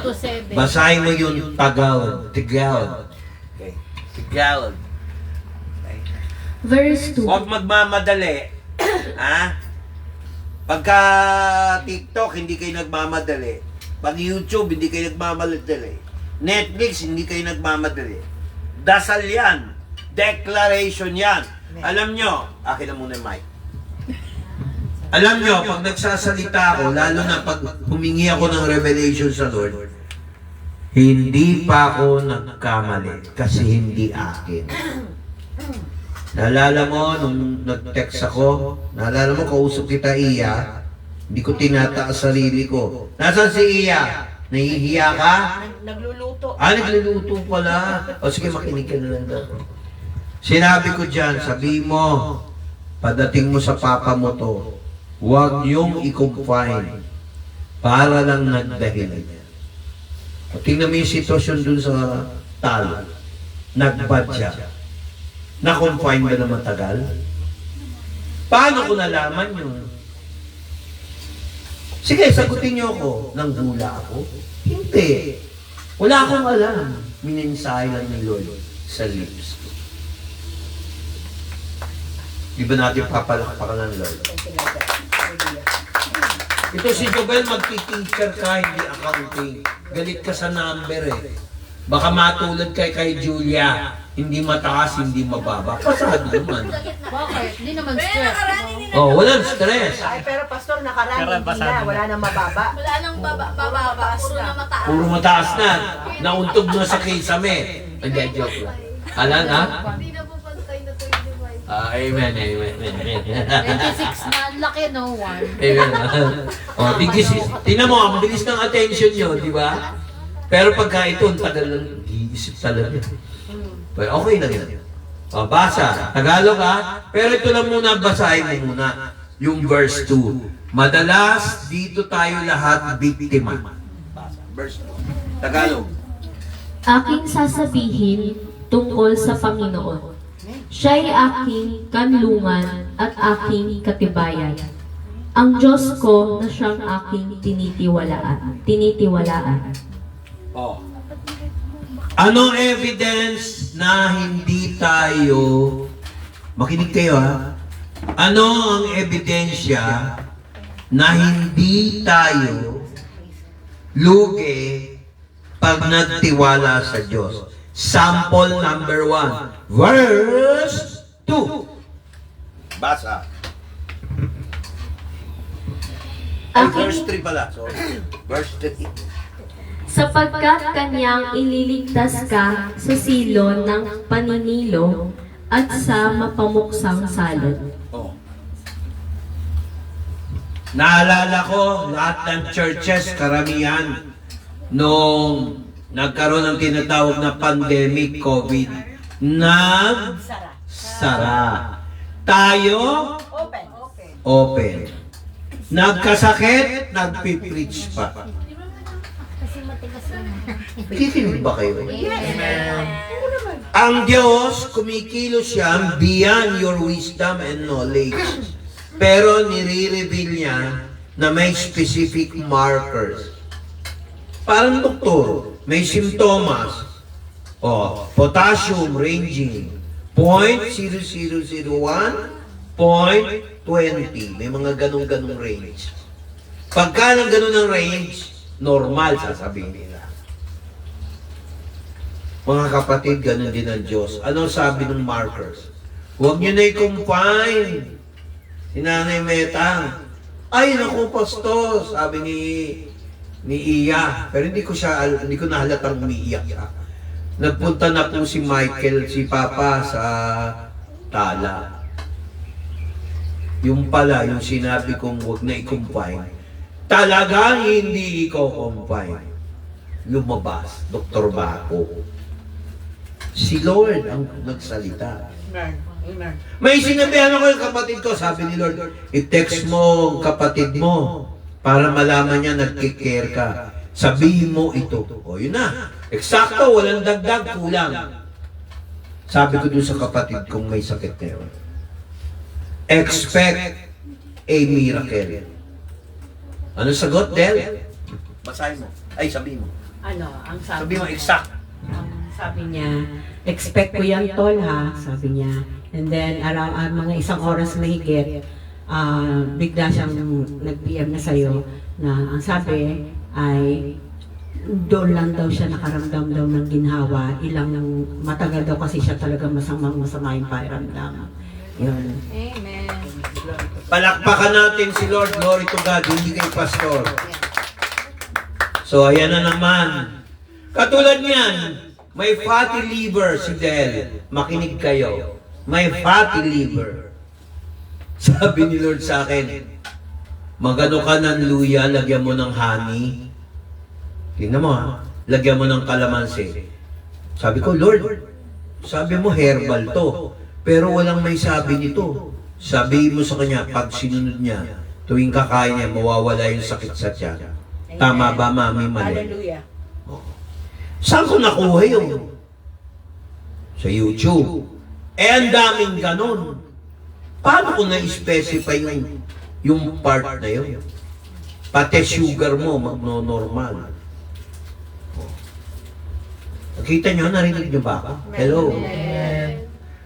to 7. Basahin mo yung Tagalog. Okay. Tagalog. Verse 2. Huwag magmamadali. Ha? Pagka TikTok, hindi kayo nagmamadali. Pag YouTube, hindi kayo nagmamadali. Netflix, hindi kayo nagmamadali. Dasal yan. Declaration yan. Alam nyo, akin na muna yung mic. Alam nyo, pag nagsasalita ako, lalo na pag humingi ako ng revelation sa Lord, hindi pa ako nagkamali kasi hindi akin. Naalala mo, nung nag-text ako, naalala mo, kausap kita, Iya, hindi ko tinataas sarili ko. Nasaan si Iya? Nahihiya ka? Nagluluto. Nagluluto pala. O sige, makinig ka na lang daw. Sinabi ko dyan, sabi mo, padating mo sa papa mo to, huwag niyong i-confine para lang nagdahilan niya. O tingnan mo yung sitwasyon dun sa talo. Nagbad siya. Na-confine ba na matagal? Paano ko nalaman yun? Sige, sagutin niyo ako. Nanggula ako? Hindi. Wala akong alam. Mininsahe lang ni Lord sa lips ko. Di ba natin papalakpakan ng Lord? Ito si Jovel, magti-teacher ka, hindi accounting. Galit ka sa number eh. Baka matulad kay Julia. Hindi mataas, hindi mababa. Pasado naman. Bakit? Hindi naman stress. Oh, walang stress. Ay, pero pastor, nakaraan hindi na. Wala nang mababa. Wala nang bababa, puro na mataas. Puro mataas na. Nauntog na sa kisame. Hindi, joke lang. Alam ha? Hindi na po pantay na 25. Amen, amen, amen. 26 na, ang laki no, 1. Amen. Oh, tingnan mo, ang bilis ng attention nyo, di ba? Pero pagka ito, ang tagal lang, nag-iisip talaga. Pero okay lang yan. O, basa. Tagalog ha. Pero ito lang muna, basahin mo muna. Yung verse 2. Madalas, dito tayo lahat biktima. Basa. Verse 2. Tagalog. Aking sasabihin tungkol sa Panginoon. Siya'y aking kanlungan at aking katibayan. Ang Diyos ko na siyang aking tinitiwalaan. Oh. Anong evidence na hindi tayo, makinig kayo ha, ano ang ebidensya na hindi tayo lugi pag nagtiwala sa Diyos? Sample number 1, verse 2. Basa. Verse 3 pala, sorry. Verse 3. Sapagkat kanyang ililigtas ka sa silon ng paninilo at sa mapamuksang salot. Oh. Naalala ko, lahat ng churches, karamihan, nung nagkaroon ng tinatawag na pandemic, COVID, nagsara. Tayo, open. Nagkasakit, nagpipreach pa. Kasi matigas naman. Nakikinig ba kayo? Ang Diyos, kumikilos siya beyond your wisdom and knowledge. Pero nire-reveal niya na may specific markers. Parang doktor, may simptomas. Potassium ranging 0.0001, 0.20. May mga ganong-ganong range. Pagka ng ganon ang range, normal sasabihin nila. Mga kapatid, ganon din ang Diyos. Ano sabi ng markers? Huwag niyo na i-confine. Si Nanay Metang. Ay, naku, pastor, sabi ni Iya. Pero hindi ko nahalatang umiiyak siya. Nagpunta na po si Michael, si Papa sa Tala. Yung pala, yung sinabi kong huwag na i-confine. Talagang hindi i-confine. Lumabas, Dr. Bako. Si Lord ang nagsalita. May sinabihan ako yung kapatid ko, sabi ni Lord, i-text mo ang kapatid mo para malaman niya nagkikare ka. Sabihin mo ito. O yun na. Eksakto, walang dagdag, kulang. Sabi ko dun sa kapatid kong may sakit na yun. Expect a miracle. Ano sagot, Del? Basahin mo. Ay, sabihin mo. Ang Sabihin mo, exact. Sabi niya, expect ko yan, tol, ha? Sabi niya. And then, around mga isang oras mahigit, bigla siyang nag-PM na sa'yo na ang sabi ay doon lang daw siya nakaramdam daw ng ginhawa. Matagal daw kasi siya talaga masama yung pakiramdam. Yun. Amen. Palakpakan natin si Lord. Glory to God. Hindi kay Pastor. So, ayan na naman. Katulad niyan, may fatty liver si Del. Makinig kayo. May fatty liver. Sabi ni Lord sa akin, magano ka ng luya, lagyan mo ng honey. Tingnan mo ha, lagyan mo ng kalamansi. Sabi ko, Lord, sabi mo herbal to. Pero walang may sabi nito. Sabi mo sa kanya, pag sinunod niya, tuwing kakain niya, mawawala yung sakit sa tiyan. Tama ba, Mami? Mali. Hallelujah. Saan ko nakuha yun? Sa YouTube. Ang daming ganon. Paano ko na-specify yung part na yun? Pati sugar mo, magno-normal. Nakita nyo, narinig nyo ba ako? Hello?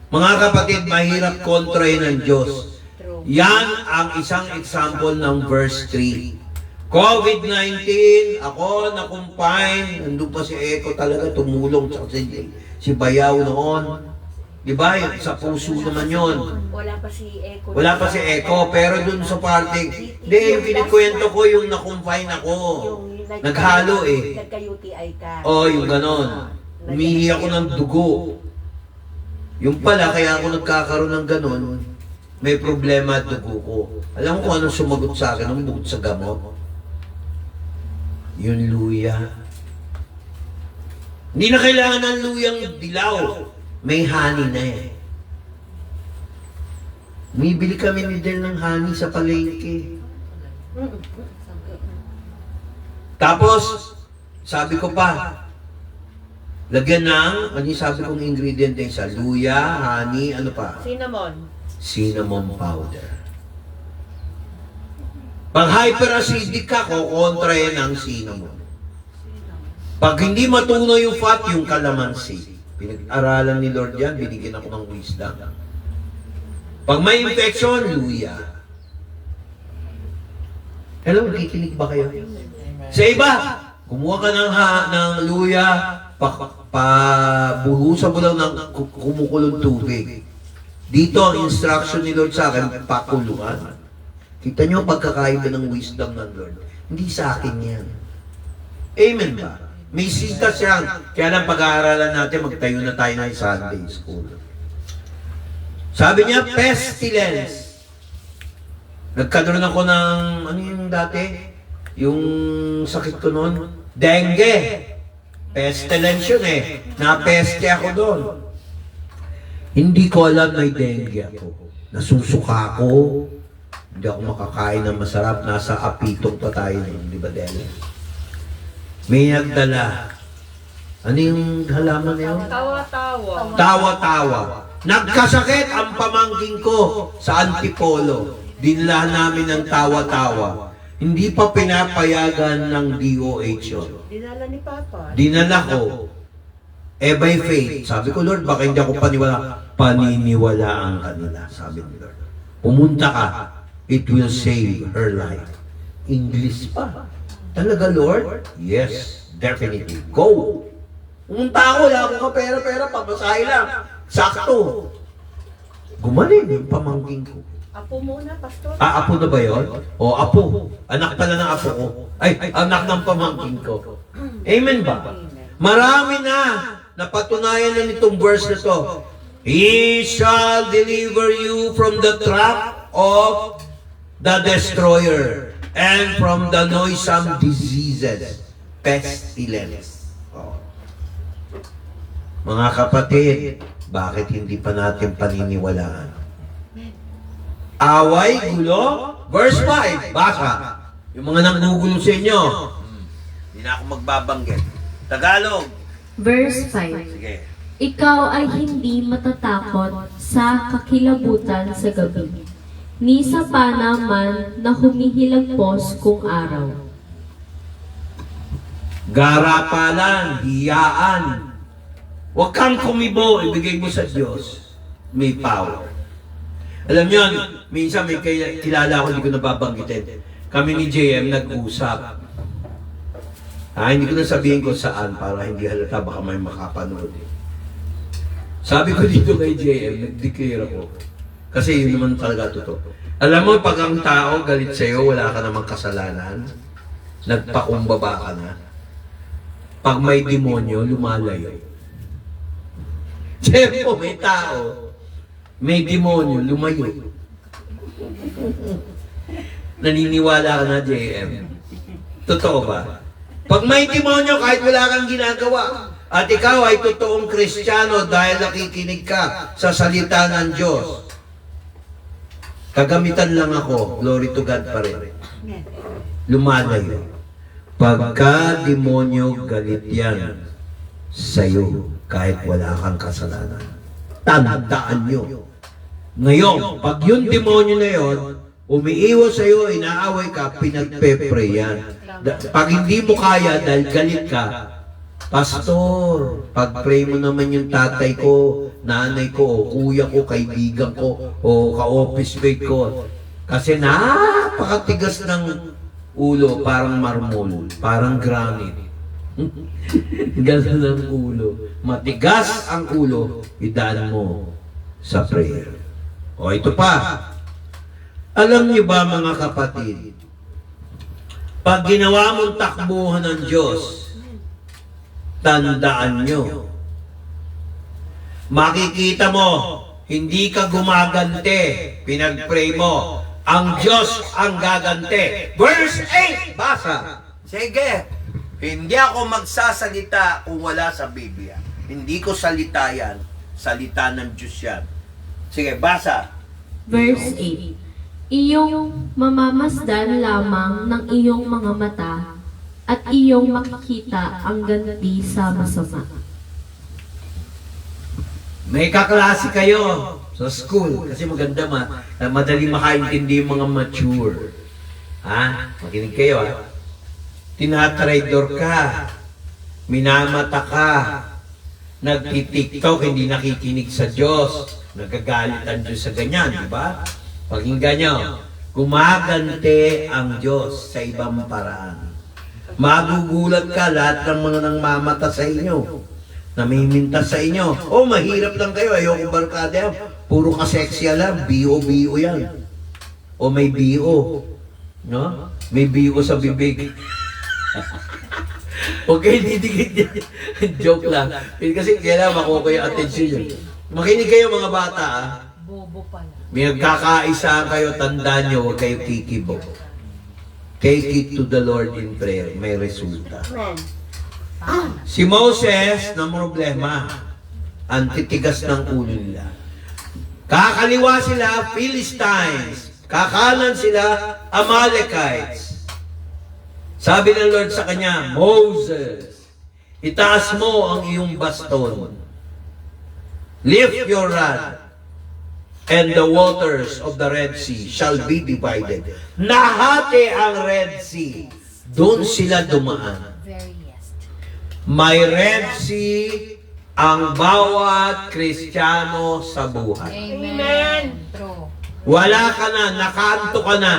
Mga kapatid, mahirap kontrahin ng Diyos. Yan ang isang example ng verse 3. COVID-19, ako na-confine, nandun pa si Eko talaga, tumulong sa si Bayaw noon. Diba? Sa puso naman yun. Wala pa si Eko. Wala pa si Eko, pero dun sa parting, hindi, yung kinikwento ko yung na-confine ako. Naghalo eh. Nagka-UTI ka. Yung ganon. Umihi ako ng dugo. Yung pala, kaya ako nagkakaroon ng ganon, may problema at dugo ko. Alam mo kung anong sumagot sa akin, ang bukod sa gamot? Yung luya. Hindi na kailangan ng luyang dilaw. May honey na eh. Bumibili kami ni Del ng honey sa palengke. Tapos, sabi ko pa, lagyan ng, ano yung sabi kong ingredient din sa luya, honey, ano pa? Cinnamon powder. Pag hyperacidic ka, kukontra yan ang cinnamon. Pag hindi matunaw yung fat, yung kalamansi. Pinag-aralan ni Lord yan, binigyan ako ng wisdom. Pag may infection, luya. Hello, nakikinig ba kayo? Sa iba, kumuha ka ng luya, pabuhusan mo lang ng kumukulong tubig. Dito ang instruction ni Lord sa akin, pakuluan. Kita nyo pagkakaiba ng wisdom ng Lord. Hindi sa akin yan. Amen ba? May sitas yan. Kaya lang pag-aaralan natin, magtayo na tayo ng Sunday school. Sabi niya, pestilence. Nagkaroon ako ng, ano yung dati? Yung sakit ko noon? Dengue. Pestilence yun eh. Napeste ako doon. Hindi ko alam may dengue ako. Nasusuka ako. Hindi ako makakain ng masarap. Nasa apitong pa tayo noon. Di ba, Del? May nagdala. Ano yung halaman na yun? Tawa-tawa. Tawa-tawa. Nagkasakit ang pamangking ko sa Antipolo. Dinala namin ng tawa-tawa. Hindi pa pinapayagan ng DOH yun. Dinala ni Papa. Dinala ko. By faith. Sabi ko, Lord, baka hindi ako paniwala. Paniniwala ang kanila. Sabi ni Lord. Pumunta ka. It will save her life. English pa. Talaga, Lord? Yes, definitely. Go! Pumunta ako, wala akong kapera-pera, pamasahe lang. Sakto. Gumaling yung pamangking ko. Apo muna, Pastor. Apo na ba yun? O, apo. Anak pala ng apo ko. Ay, anak ng pamangking ko. Amen ba? Marami na napatunayan na nitong verse na to. He shall deliver you from the trap of the destroyer and from the noisome diseases, pestilence. Oh. Mga kapatid, bakit hindi pa natin paniniwalaan? Away, gulo, verse 5, basa. Yung mga nanggugulo sa inyo, hindi na ako magbabanggit. Tagalog. Verse 5. Sige. Ikaw ay hindi matatakot sa kakilabutan sa gabi, ni sa panaman na humihilagpos kung araw. Garapalan, hiyaan. Huwag kang kumibo, ibigay mo sa Diyos. May power. Alam niyo, minsan may kilala ako, hindi ko nababanggitin. Kami ni JM nag-usap. Hindi ko na sabihin ko saan para hindi halata, baka may makapanood. Sabi ko dito kay JM, nag-declare ako. Kasi yun naman talaga totoo. Alam mo, pag ang tao galit sa'yo, wala ka namang kasalanan, nagpakumbaba ka na. Pag may demonyo, lumalayo. Siyempre po, may tao, may demonyo, lumayo. Naniniwala ka na, JM. Totoo ba? Pag may demonyo, kahit wala kang ginagawa, at ikaw ay totoong Kristiyano dahil nakikinig ka sa salita ng Diyos, kagamitan lang ako, glory to God pa rin. Lumalayo. Pagka demonyo, galit yan sa'yo kahit wala kang kasalanan. Tandaan nyo. Ngayon, pag yung demonyo na yun, umiiwas sa'yo, inaaway ka, pinagpe-pray yan. Pag hindi mo kaya dahil galit ka, Pastor, pag-pray mo naman yung tatay ko, nanay ko, o kuya ko, kaibigan ko, o ka-office mate ko. Kasi napakatigas ng ulo, parang marmol, parang granite. Ganun ang ulo. Matigas ang ulo, idaan mo sa prayer. O ito pa. Alam niyo ba mga kapatid, pag ginawa mong takbuhan ng Diyos, tandaan nyo, makikita mo, hindi ka gumagante, pinag-pray mo, ang Diyos ang gagante. Verse 8, basa. Sige. Hindi ako magsasalita kung wala sa Biblia. Hindi ko salita yan. Salita ng Diyos yan. Sige, basa. Verse 8. Iyong mamamasdan lamang ng iyong mga mata at iyong makikita ang ganti sa masama. May kaklase kayo sa school kasi maganda madali makaintindi yung mga mature. Ha? Makinig kayo ha. Tinatraidor ka. Minamata ka. Nagtitiktok, hindi nakikinig sa Diyos. Nagagalit ang Diyos sa ganyan, di ba? Pakinggan nyo. Gumagante ang Diyos sa ibang paraan. Magugulat ka lahat ng mga nangmamata sa inyo. Namimintas sa inyo. Oh, mahirap lang kayo. Ayoko barkada yan. Puro ka-sexy lang. B.O. yan. O may B.O. No? May B.O. sa bibig. Okay, didikit yan. Joke lang. Kasi kailangan makuha yung attention nyo. Makinig kayo mga bata, ha? Bobo pala. May nagkakaisa kayo, tandaan nyo, huwag kayo kikibo. Take it to the Lord in prayer. May resulta. Amen. Si Moses na problema, ang titigas ng ulo nila. Kakaliwa sila, Philistines. Kakanan sila, Amalekites. Sabi ng Lord sa kanya, Moses, itaas mo ang iyong baston. Lift your rod, and the waters of the Red Sea shall be divided. Nahati ang Red Sea. Doon sila dumaan. Very yes. May Red Sea ang bawat Kristiyano sa buhay. Amen. True. Wala ka na, nakanto ka na.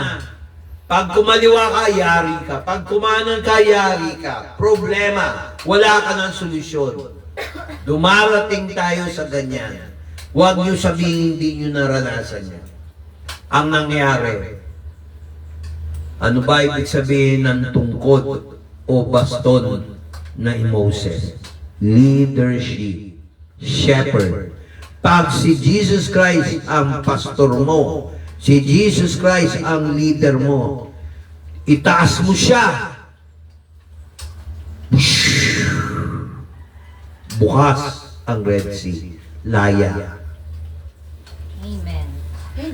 Pag kumaliwa ka, yari ka. Pag kumanan ka, yari ka. Problema. Wala ka ng solusyon. Dumarating tayo sa ganyan. Huwag niyo sabihin hindi niyo naranasan yan. Ang nangyari, ano ba ibig sabihin ng tungkod o baston na Moses? Leadership. Shepherd. Pag si Jesus Christ ang pastor mo, si Jesus Christ ang leader mo, itaas mo siya. Bukas ang Red Sea. Laya. Amen.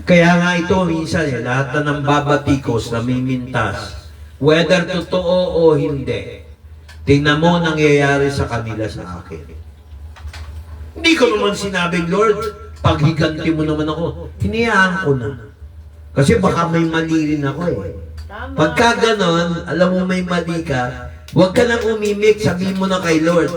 Kaya nga ito minsan lahat na ng babatikos na mimintas, whether totoo o hindi, tingnan mo nangyayari sa kanila sa akin. Hindi ko naman sinabing, Lord, paghiganti mo naman ako. Hinayaan ko na. Kasi baka may mali rin ako eh. Pagka ganon, alam mo may mali ka, huwag ka nang umimik, sabihin mo na kay Lord.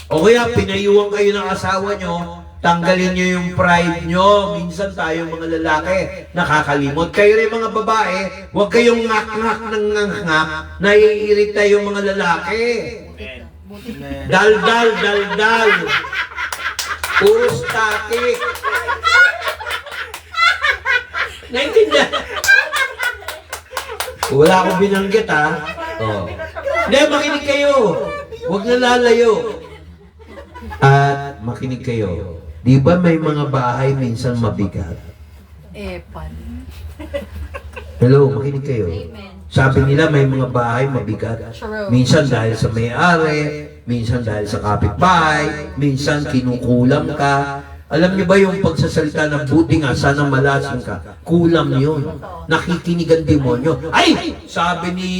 O kaya pinayuhan kayo ng asawa nyo, tanggalin nyo yung pride nyo. Minsan tayo mga lalaki, nakakalimot. Kayo rin mga babae, huwag kayong ngak-ngak ng ngak-ngak, naiirita yung mga lalaki. Dal-dal, dal-dal. Puro static. Naintindihan? Wala akong binanggit, ha? Oh. Hindi, makinig kayo. Huwag na lalayo. At makinig kayo. Di ba may mga bahay minsan mabigat? Epan. Hello, makinig kayo. Amen. Sabi nila may mga bahay mabigat. True. Minsan dahil sa may-ari, minsan dahil sa kapitbahay, minsan kinukulam ka. Alam niyo ba yung pagsasalita ng buti nga, sana malasing ka? Kulam yun. Nakikinig ang demonyo. Ay! Sabi ni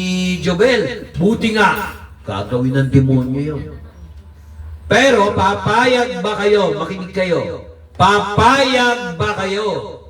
Jobel, buti nga. Gagawin ng demonyo yun. Pero papayag ba kayo? Makinig kayo. Papayag ba kayo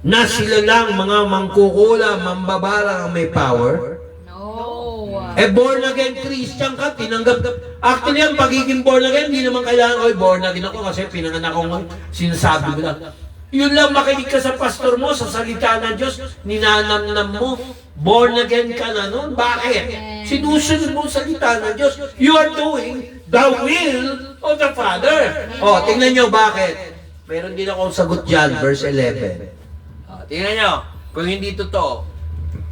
na sila lang mga mangkukulam, mambabarang ang may power? No. Born again Christian ka, tinanggap. Actually, ang pagiging born again, hindi naman kailangan, oy, born again ako kasi pinanganak akong sinasabi mo lang. Yun lang, makinig ka sa pastor mo, sa salita ng Diyos, ninanamnam mo, born again ka na nun. Bakit? Sinusunod mo sa salita ng Diyos. You are doing the will of the Father. O, tingnan nyo bakit. Meron din akong sagot dyan, verse 11. O, tingnan nyo, kung hindi totoo,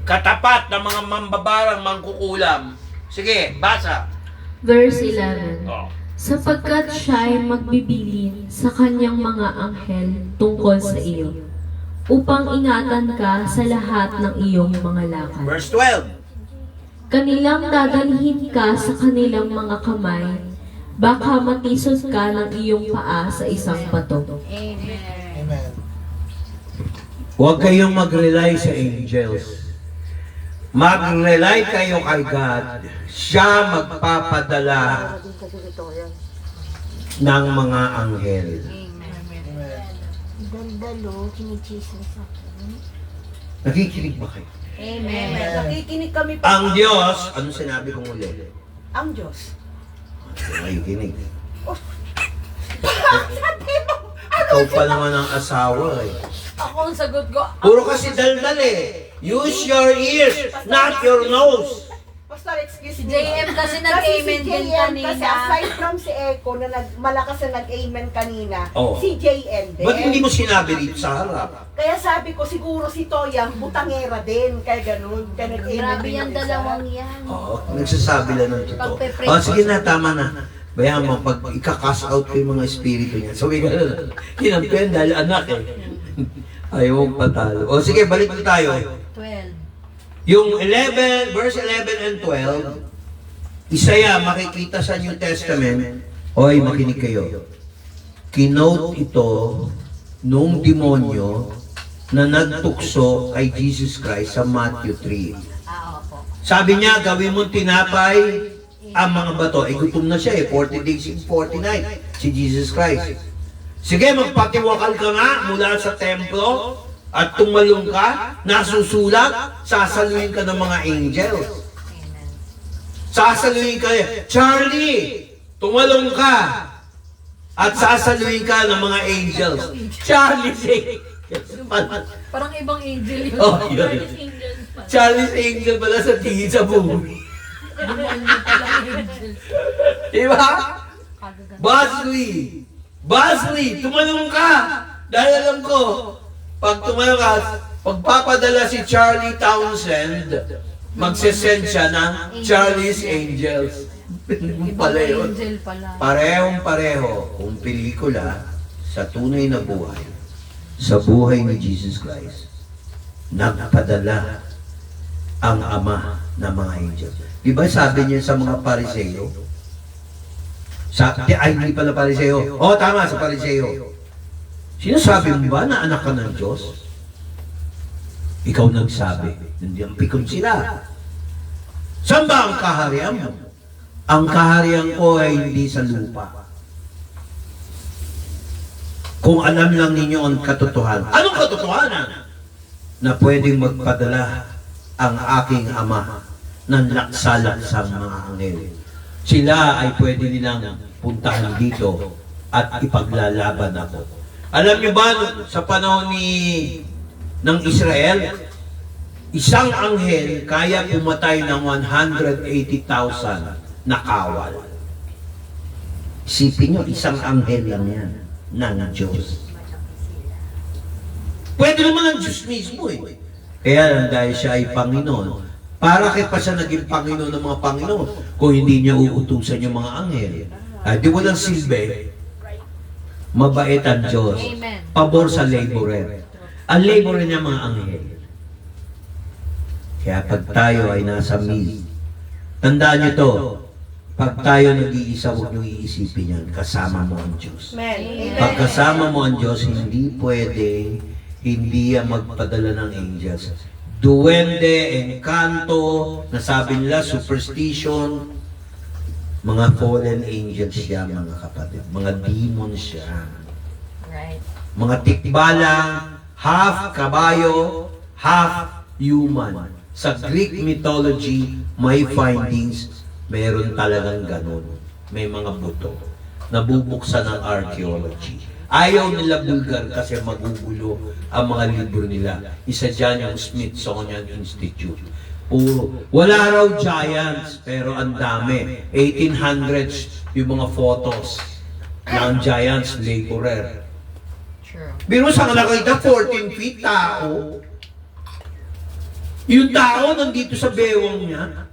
katapat ng mga mambabarang mangkukulam. Sige, basa. Verse 11. O. Sapagkat siya'y magbibilin sa kanyang mga anghel tungkol sa iyo, upang ingatan ka sa lahat ng iyong mga lakad. Verse 12. Kanilang dadalhin ka sa kanilang mga kamay, baka matisod ka ng iyong paa sa isang bato. Amen. Huwag kayong mag-rely sa angels. Mag-rely kayo kay God. Siya magpapadala ng mga anghel. Daldalo, kinichismis ako. Nakikinig ba kayo? Amen. Nakikinig kami Ang Diyos, anong sinabi kong uli? Ang Diyos. Nakikinig. Ikaw pa naman ang asawa eh. Ako ang sagot ko. Puro kasi daldal eh. Use your ears, not your nose. Pastor, excuse Si me. JM kasi nag-amen din kanina. Kasi aside from si Echo na malakas na nag-amen kanina, Oh. si JM din. Ba't hindi mo sinabi rito sa harap? Kaya sabi ko, siguro si Toyang butangera din. Kaya ganun. Kaya nag-amen Grabe din yung isa. dalawang yan. Oo, nagsasabi lang ng totoo. Pagpe-pray. Oh, sige na, tama na. Bayan mo, pag ika-cast out ko yung mga espiritu niya. Sabi ka na, kinampihan dahil anak eh. Ayaw mong patalo. O sige, balik na tayo. 12. Yung 11, verse 11 and 12, Isaiah, makikita sa New Testament, hoy, makinig kayo. Kinote ito nung demonyo na nagtukso kay Jesus Christ sa Matthew 3. Opo. Sabi niya, gawin mong tinapay ang mga bato. Eh, gutom na siya eh. 40 days and 40 nights. Si Jesus Christ. Sige, magpatiwakal ka nga mula sa templo at tumalong ka, nasusulat, sasaluhin ka ng mga angels. Amen. Sasaluhin ka, Charlie, tumalong ka at sasaluhin ka ng mga angels. Charlie, say, Parang ibang angel yun. oh, yun. Charlie's angel pala sa tingin sa movie. Diba? Bosley, tumalong ka! Dahil alam ko, pag tumalong ka, pagpapadala si Charlie Townsend, magsisend siya ng Charlie's Angels. Pala yun. Angel pala. Parehong-pareho kung pelikula sa tunay na buhay, sa buhay ni Jesus Christ, nagpadala ang Ama ng mga angels. Di ba sabi niya sa mga Pariseo? Ay, hindi pala Pariseo. Oh, tama, sa Pariseo. Sinasabi mo ba na anak ka ng Diyos? Ikaw nagsabi. Hindi ang pikon sila. Saan ba ang kaharian mo? Ang kaharian ko ay hindi sa lupa. Kung alam lang ninyo ang katotohanan. Anong katotohanan? Na pwedeng magpadala ang aking Ama ng laksa-laksang mga anghel. Sila ay pwede nilang puntahan dito at ipaglalaban ako. Alam niyo ba, sa panahon ng Israel, isang anghel kaya pumatay ng 180,000 na kawal. Isipin niyo, isang anghel lang yan ng Diyos. Pwede naman ang Diyos mismo eh. Kaya lang dahil siya ay Panginoon, para kaya pa siya naging Panginoon ng mga Panginoon kung hindi niya uutusan yung mga anghel. Di walang silbi. Mabait ang Diyos. Amen. Pabor sa laborer. Ang laborer niya mga anghel. Kaya pag tayo ay nasa mid, tandaan niyo to, pag tayo nag-iisa, huwag niyo iisipin yan, kasama mo ang Diyos. Amen. Pag kasama mo ang Diyos, hindi pwede, hindi yan magpadala ng angels. Duwende, engkanto, nasabi nila, superstition, mga fallen angels siya, mga kapatid. Mga demons siya. Right. Mga tikbalang, half kabayo, half human. Sa Greek mythology, may findings, meron talagang ganun. May mga buto. Nabubuksan ng archaeology. Ayaw nila bulgar kasi magugulo ang mga libro nila. Isa dyan yung Smithsonian Institute. Puro. Wala raw giants, pero ang dami. 1800s yung mga photos ng giants, laborer. True. Biro sa nakita, 14 feet tao. Yung tao nandito sa bewang niya.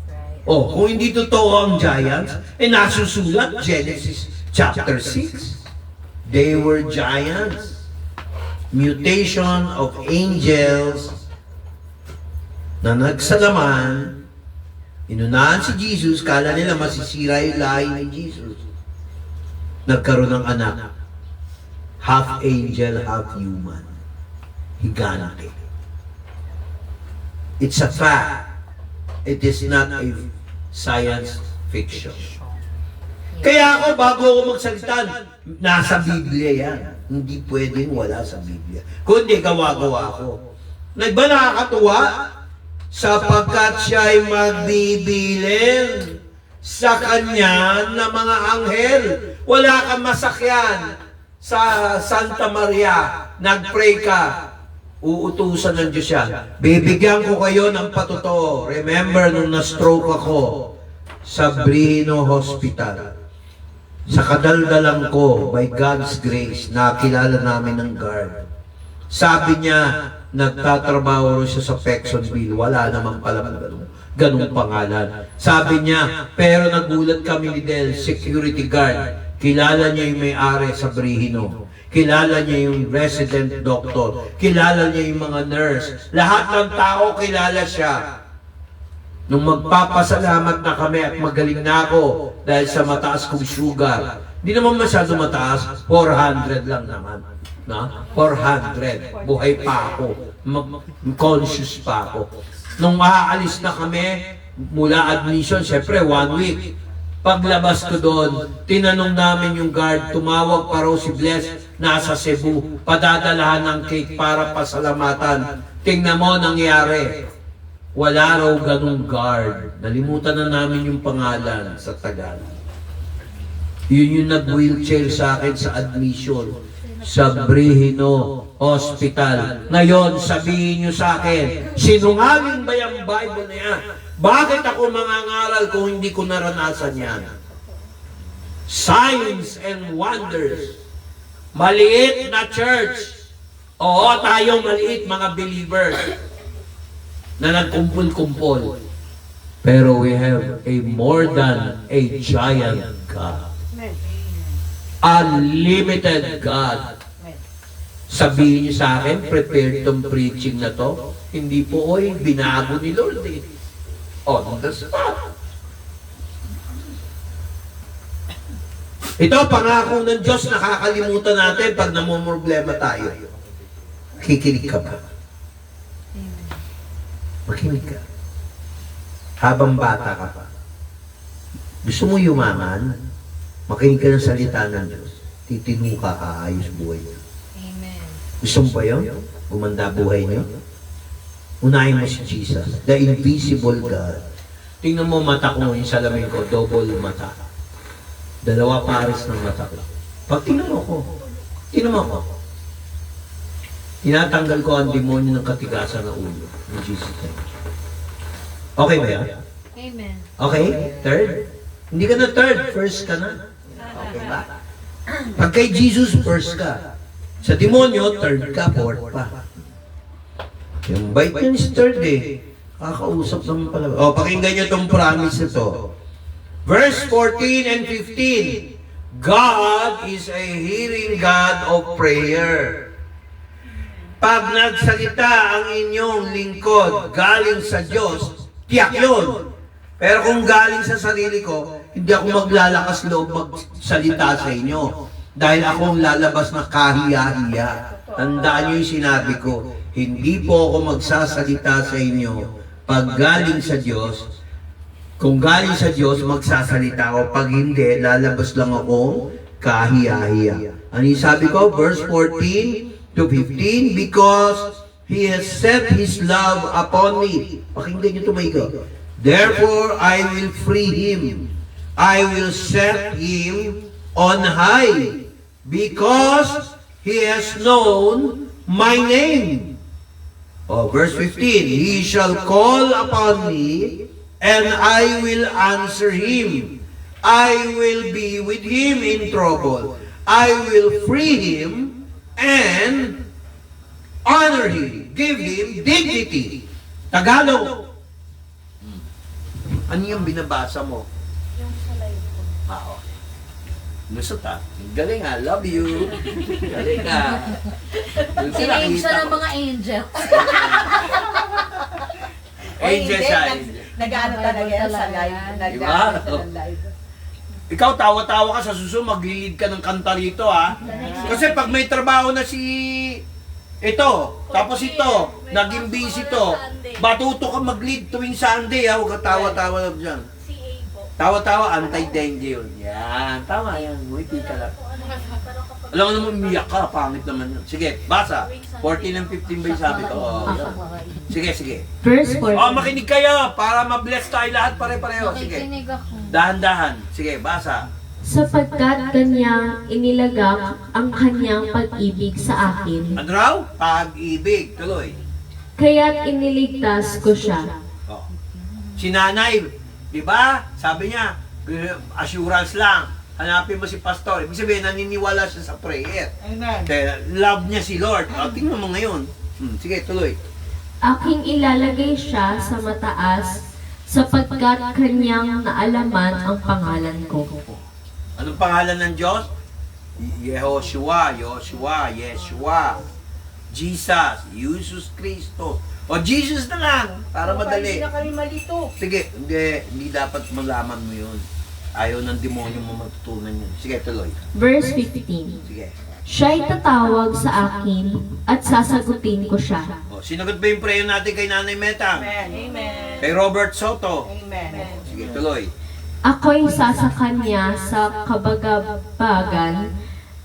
Right. Oh, kung hindi totoo ang giants, nasusulat, Genesis chapter 6. They were giants. Mutation of angels na nagsalaman Inunahan si Jesus, kala nila masisira yung lahi ni Jesus. Nagkaroon ng anak. Half angel, half human. Higante. It's a fact. It is not a science fiction. Kaya ako, bago ako magsalita, nasa Biblia yan. Hindi pwedeng wala sa Biblia. Kundi gawa-gawa ko. Ba nakakatuwa? Sapagkat siya'y magbibilin sa kanya ng mga anghel. Wala kang masakyan sa Santa Maria. Nag-pray ka. Uutusan ng Diyos yan. Bibigyan ko kayo ng patotoo. Remember, nung na-stroke ako sa Brino Hospital, sa kadaldalan ko, by God's grace, nakilala namin ng guard. Sabi niya, nagtatrabaho siya sa Pexonville. Wala namang palang ganung pangalan. Sabi niya, pero nagulat kami ni Del, security guard. Kilala niya yung may-ari sa Brihino. Kilala niya yung resident doctor. Kilala niya yung mga nurse. Lahat ng tao kilala siya. Nung magpapasalamat na kami at magaling na ako dahil sa mataas kong sugar, hindi naman masyado mataas, 400 lang naman. Na? 400. Buhay pa ako. Conscious pa ako. Nung maaalis na kami, mula admission, syempre 1 week. Paglabas ko doon, tinanong namin yung guard, tumawag pa raw si Bless, nasa Cebu, padadalahan ng cake para pasalamatan. Tingnan mo nangyari. Wala raw ganung guard. Nalimutan na namin yung pangalan sa Tagalog. Yun yung nag-wheelchair sa akin sa admission sa Brihino Hospital. Ngayon, sabihin nyo sa akin, sinungaling ba yung Bible na yan? Bakit ako mangangaral kung hindi ko naranasan yan? Signs and wonders. Maliit na church. Oo, tayo maliit mga believers na nagkumpul-kumpul. Pero we have a more than a giant God. Unlimited God. Sabihin niyo sa akin, prepared tong preaching na to. Hindi po, oy, binago ni Lord eh. On the spot. Ito, pangako ng Diyos, nakakalimutan natin pag namumroblema tayo. Kikinig ka ba? Makinig ka. Habang bata ka pa. Gusto mo yumaman? Makinig ka ng salita ng Diyos. Titino ka, aayos buhay niyo. Amen. Gusto mo ba yun? Gumanda buhay niyo? Unahin mo si Jesus, the invisible God. Tingnan mo mata ko, yung salamin ko, double mata. Dalawa pares ng mata ko. Pag tingnan mo ako. Tinatanggal ko ang demonyo ng katigasan ng ulo. In Jesus' name. Okay ba yan? Amen. Okay? Third? Hindi ka na third, first ka na. Okay ba? Pag kay Jesus, first ka. Sa demonyo, third ka, fourth pa. Yung bite yun is third eh. Kakausap naman pala. O, pakinggan nyo itong promise ito. Verse 14 and 15. God is a hearing God of prayer. Pag nagsalita ang inyong lingkod galing sa Diyos, tiyak yun. Pero kung galing sa sarili ko, hindi ako maglalakas loob magsalita sa inyo. Dahil akong lalabas na kahiya-hiya. Tandaan nyo yung sinabi ko, hindi po ako magsasalita sa inyo pag galing sa Diyos. Kung galing sa Diyos, magsasalita ako. Pag hindi, lalabas lang ako kahiya-hiya. Ano yung sabi ko? Verse 14 to 15, because He has set His love upon me. Pakinggan nyo tumayo. Therefore, I will free him. I will set him on high, because he has known my name. Oh, verse 15, he shall call upon me, and I will answer him. I will be with him in trouble. I will free him and honor him. Give him dignity. Tagalog. Ano yung binabasa mo? Yung sa live ko. Okay. Lusot ah. Galing ah. Love you. Galing ah. Yung Sinaim nakita siya ng ko. mga angels. Angel Ay, siya. hindi. Nag-ano talaga yan sa live. Nag-ano siya ng live. Ikaw, tawa-tawa ka sa susunod, maglilid ka ng kanta rito, ha? Kasi pag may trabaho na si ito, tapos ito, naging busy to, batuto ka mag-lead tuwing Sunday, ha? Huwag ka tawa-tawa lang dyan. CA po. Tawa-tawa, anti-dengue yun. Yan, tama yan. Ngiti ka lang. Alam mo naman, umiyak ka, pangit naman yun. Sige, basa. 14 and 15 ba yung sabi ko? Oh, yan. Sige, sige. Verse 14. Oh, makinig kayo para ma-bless tayo lahat pare-pareho. Sige. Nakikinig ako. Dahan-dahan. Sige, basa. Sapagkat kanyang inilagak ang kanyang pag-ibig sa akin, Ano raw? Pag-ibig. Tuloy. kaya't iniligtas ko siya. Oh. Si nanay, di ba? Sabi niya, assurance lang. Hanapin mo si pastor. Ibig sabihin, naniniwala siya sa prayer. Amen. Kaya love niya si Lord. O, tingnan mo ngayon. Sige, tuloy. Aking ilalagay siya sa mataas, sapagkat kanyang naalaman ang pangalan ko. Anong pangalan ng Diyos? Yehoshua, Yoshua, Yeshua, Jesus, Jesus Cristo. O Jesus na lang, para madali. Hindi na kami malito. Sige, hindi dapat malaman mo yun. Ayaw ng demonyo mo matutunan yun. Sige, tuloy. Verse 15. Sige. Siya'y tatawag sa akin at sasagutin ko siya. O, sinagot ba yung prayer natin kay Nanay Metang? Amen. Amen. Kay Robert Soto? Amen. Sige, tuloy. Ako'y sasakan niya sa kabagabagan,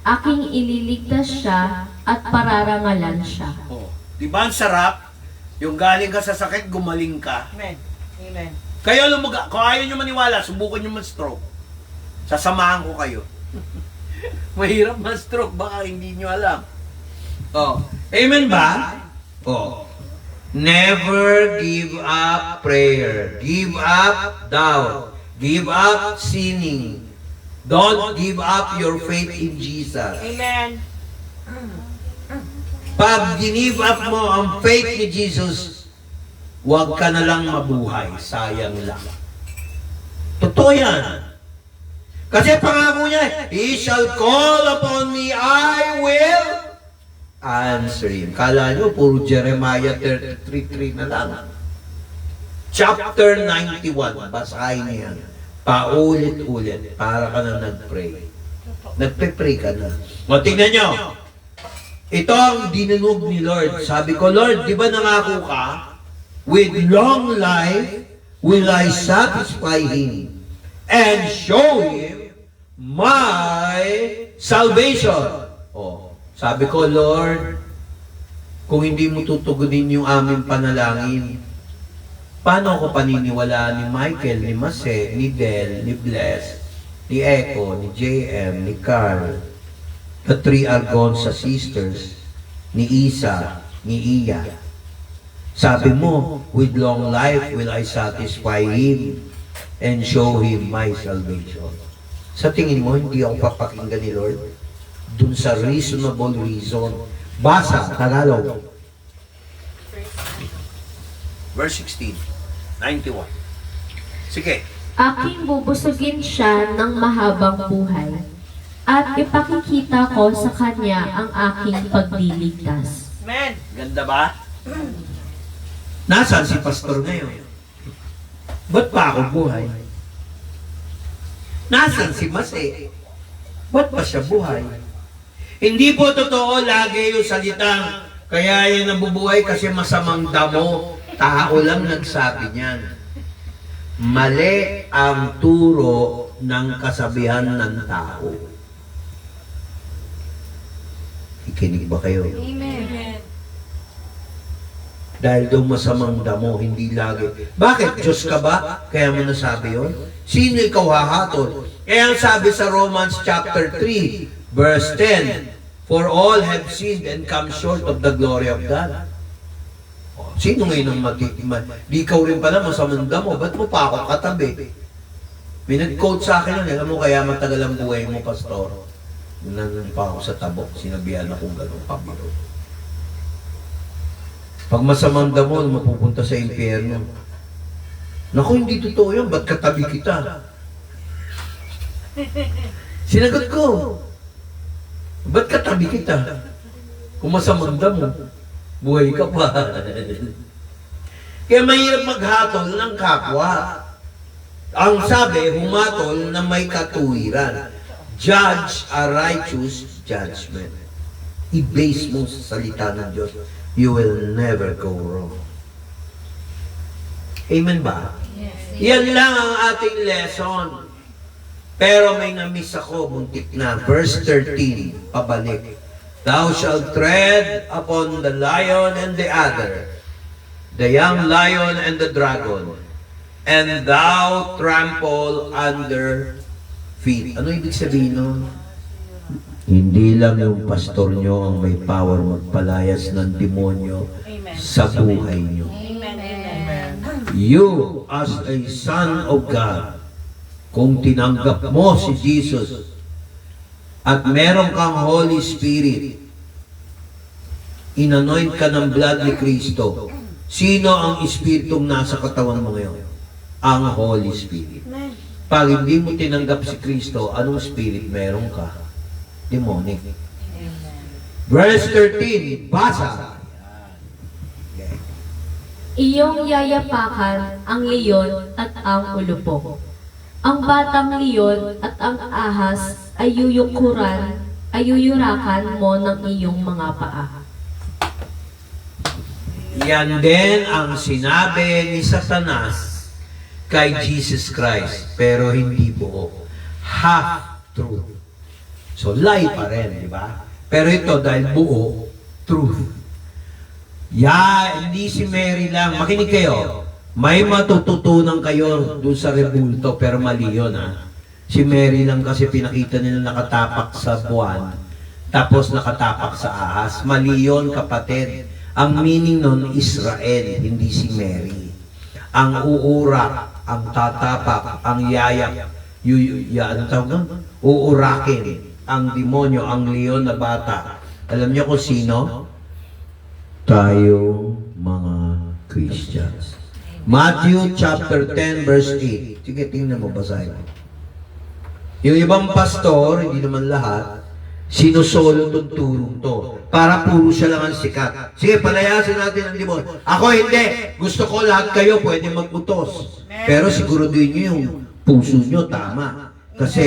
aking ililigtas siya at pararangalan siya. O, di ba ang sarap? Yung galing ka sa sakit, gumaling ka. Amen. Amen. Kayo kung ayaw nyo maniwala, subukan nyo man-stroke. Sasamahan ko kayo. Mahirap man-stroke, baka hindi nyo alam. Oh, amen ba? Oh. Never give up prayer. Give up doubt. Give up sinning. Don't give up your faith in Jesus. Amen. Pag give up mo ang faith ni Jesus, huwag ka na lang mabuhay. Sayang lang. Totoo yan. Kasi pangako niya, He shall call upon me, I will answer him. Kala nyo, puro Jeremiah 33:3 na lang. Chapter 91, basahin niya. Paulit-ulit, para ka na nag-pray. Nagpe-pray ka na. O, tingnan nyo. Ito ang dinunog ni Lord. Sabi ko, Lord, di ba nangako ka? With long life will I satisfy him and show him my salvation. Oh, sabi ko, Lord, kung hindi mo tutugunin yung aming panalangin, paano ako paniniwalaan ni Michael, ni Mase, ni Del, ni Bless, ni Echo, ni JM, ni Carl, the three Argonza sisters, ni Isa, ni Iya. Sabi mo, with long life will I satisfy him and show him my salvation. Sa tingin mo, hindi ako papakinggan ni Lord? Dun sa reasonable reason. Basa, Tagalog. Verse 16, 91. Sige. Aking bubusugin siya ng mahabang buhay, at ipakikita ko sa kanya ang aking pagliligtas. Amen. Ganda ba? Nasaan si pastor ngayon? Ba't pa ako buhay? Nasaan si Mase? Ba't pa siya buhay? Hindi po totoo lagi yung salitang kaya yan nabubuhay kasi masamang damo. Tao lang nagsabi niyan. Mali ang turo ng kasabihan ng tao. Ikinig ba kayo? Amen. Dahil daw masamang damo, hindi lagi. Bakit? Diyos ka ba? Kaya mo nasabi yun? Sino ikaw hahatol? Kaya ang sabi sa Romans chapter 3, verse 10, for all have sinned and come short of the glory of God. Sino ngayon ang di ikaw rin pala masamang damo, ba't mo pa ako katabi? May nag-quote sa akin yun, alam mo kaya matagal ang buhay mo, pastor. Nandun pa ako sa tabok, sinabihan akong gano'ng pabiro. Pag masamang damo, mapupunta sa impyerno. Naku, hindi totoo yan. Ba't katabi kita? Sinagot ko. Ba't katabi kita? Kung masamang damo, buhay ka pa. Kaya mahirap maghatol ng kapwa. Ang sabi, humatol na may katuwiran. Judge a righteous judgment. I-base mo sa salita ng Diyos. You will never go wrong. Amen ba? Yan lang ang ating lesson. Pero may na-miss ako, muntik na. Verse 13, pabalik. Thou shalt tread upon the lion and the adder, the young lion and the dragon, and thou trample under feet. Ano ibig sabihin nun? Hindi lang yung pastor nyo ang may power magpalayas ng demonyo sa buhay nyo. You, as a son of God, kung tinanggap mo si Jesus at meron kang Holy Spirit, inanoint ka ng blood ni Kristo, sino ang Espiritong nasa katawan mo ngayon? Ang Holy Spirit. Pag hindi mo tinanggap si Kristo, anong spirit meron ka? Demonic. Verse 13, basa. Iyong yayapakan ang leyon at ang ulupok. Ang batang leyon at ang ahas ay yuyurakan mo ng iyong mga paa. Yan din ang sinabi ni Satanas kay Jesus Christ, pero hindi buo. Half truth. So lie pa rin, di ba? Pero ito dahil buo, truth. Hindi si Mary lang. Makinig kayo. May matututunan kayo doon sa rebulto, pero mali yun, ha? Si Mary lang kasi pinakita nila nakatapak sa buwan, tapos nakatapak sa ahas. Mali yun, kapatid. Ang meaning nun, Israel, hindi si Mary. Ang uurak, ang tatapak, ang yayak, uurakin, ang demonyo, ang leon na bata. Alam niyo kung sino? Tayo mga Christians. Matthew chapter 10 verse 8. Sige, tingnan mo, basahin mo. Yung ibang pastor, hindi naman lahat, sinusolo itong turong to. Para puro siya lang ang sikat. Sige, palayasin natin ang demonyo. Ako hindi. Gusto ko lahat kayo pwede mag-utos. Pero siguraduhin nyo yung puso nyo tama. Kasi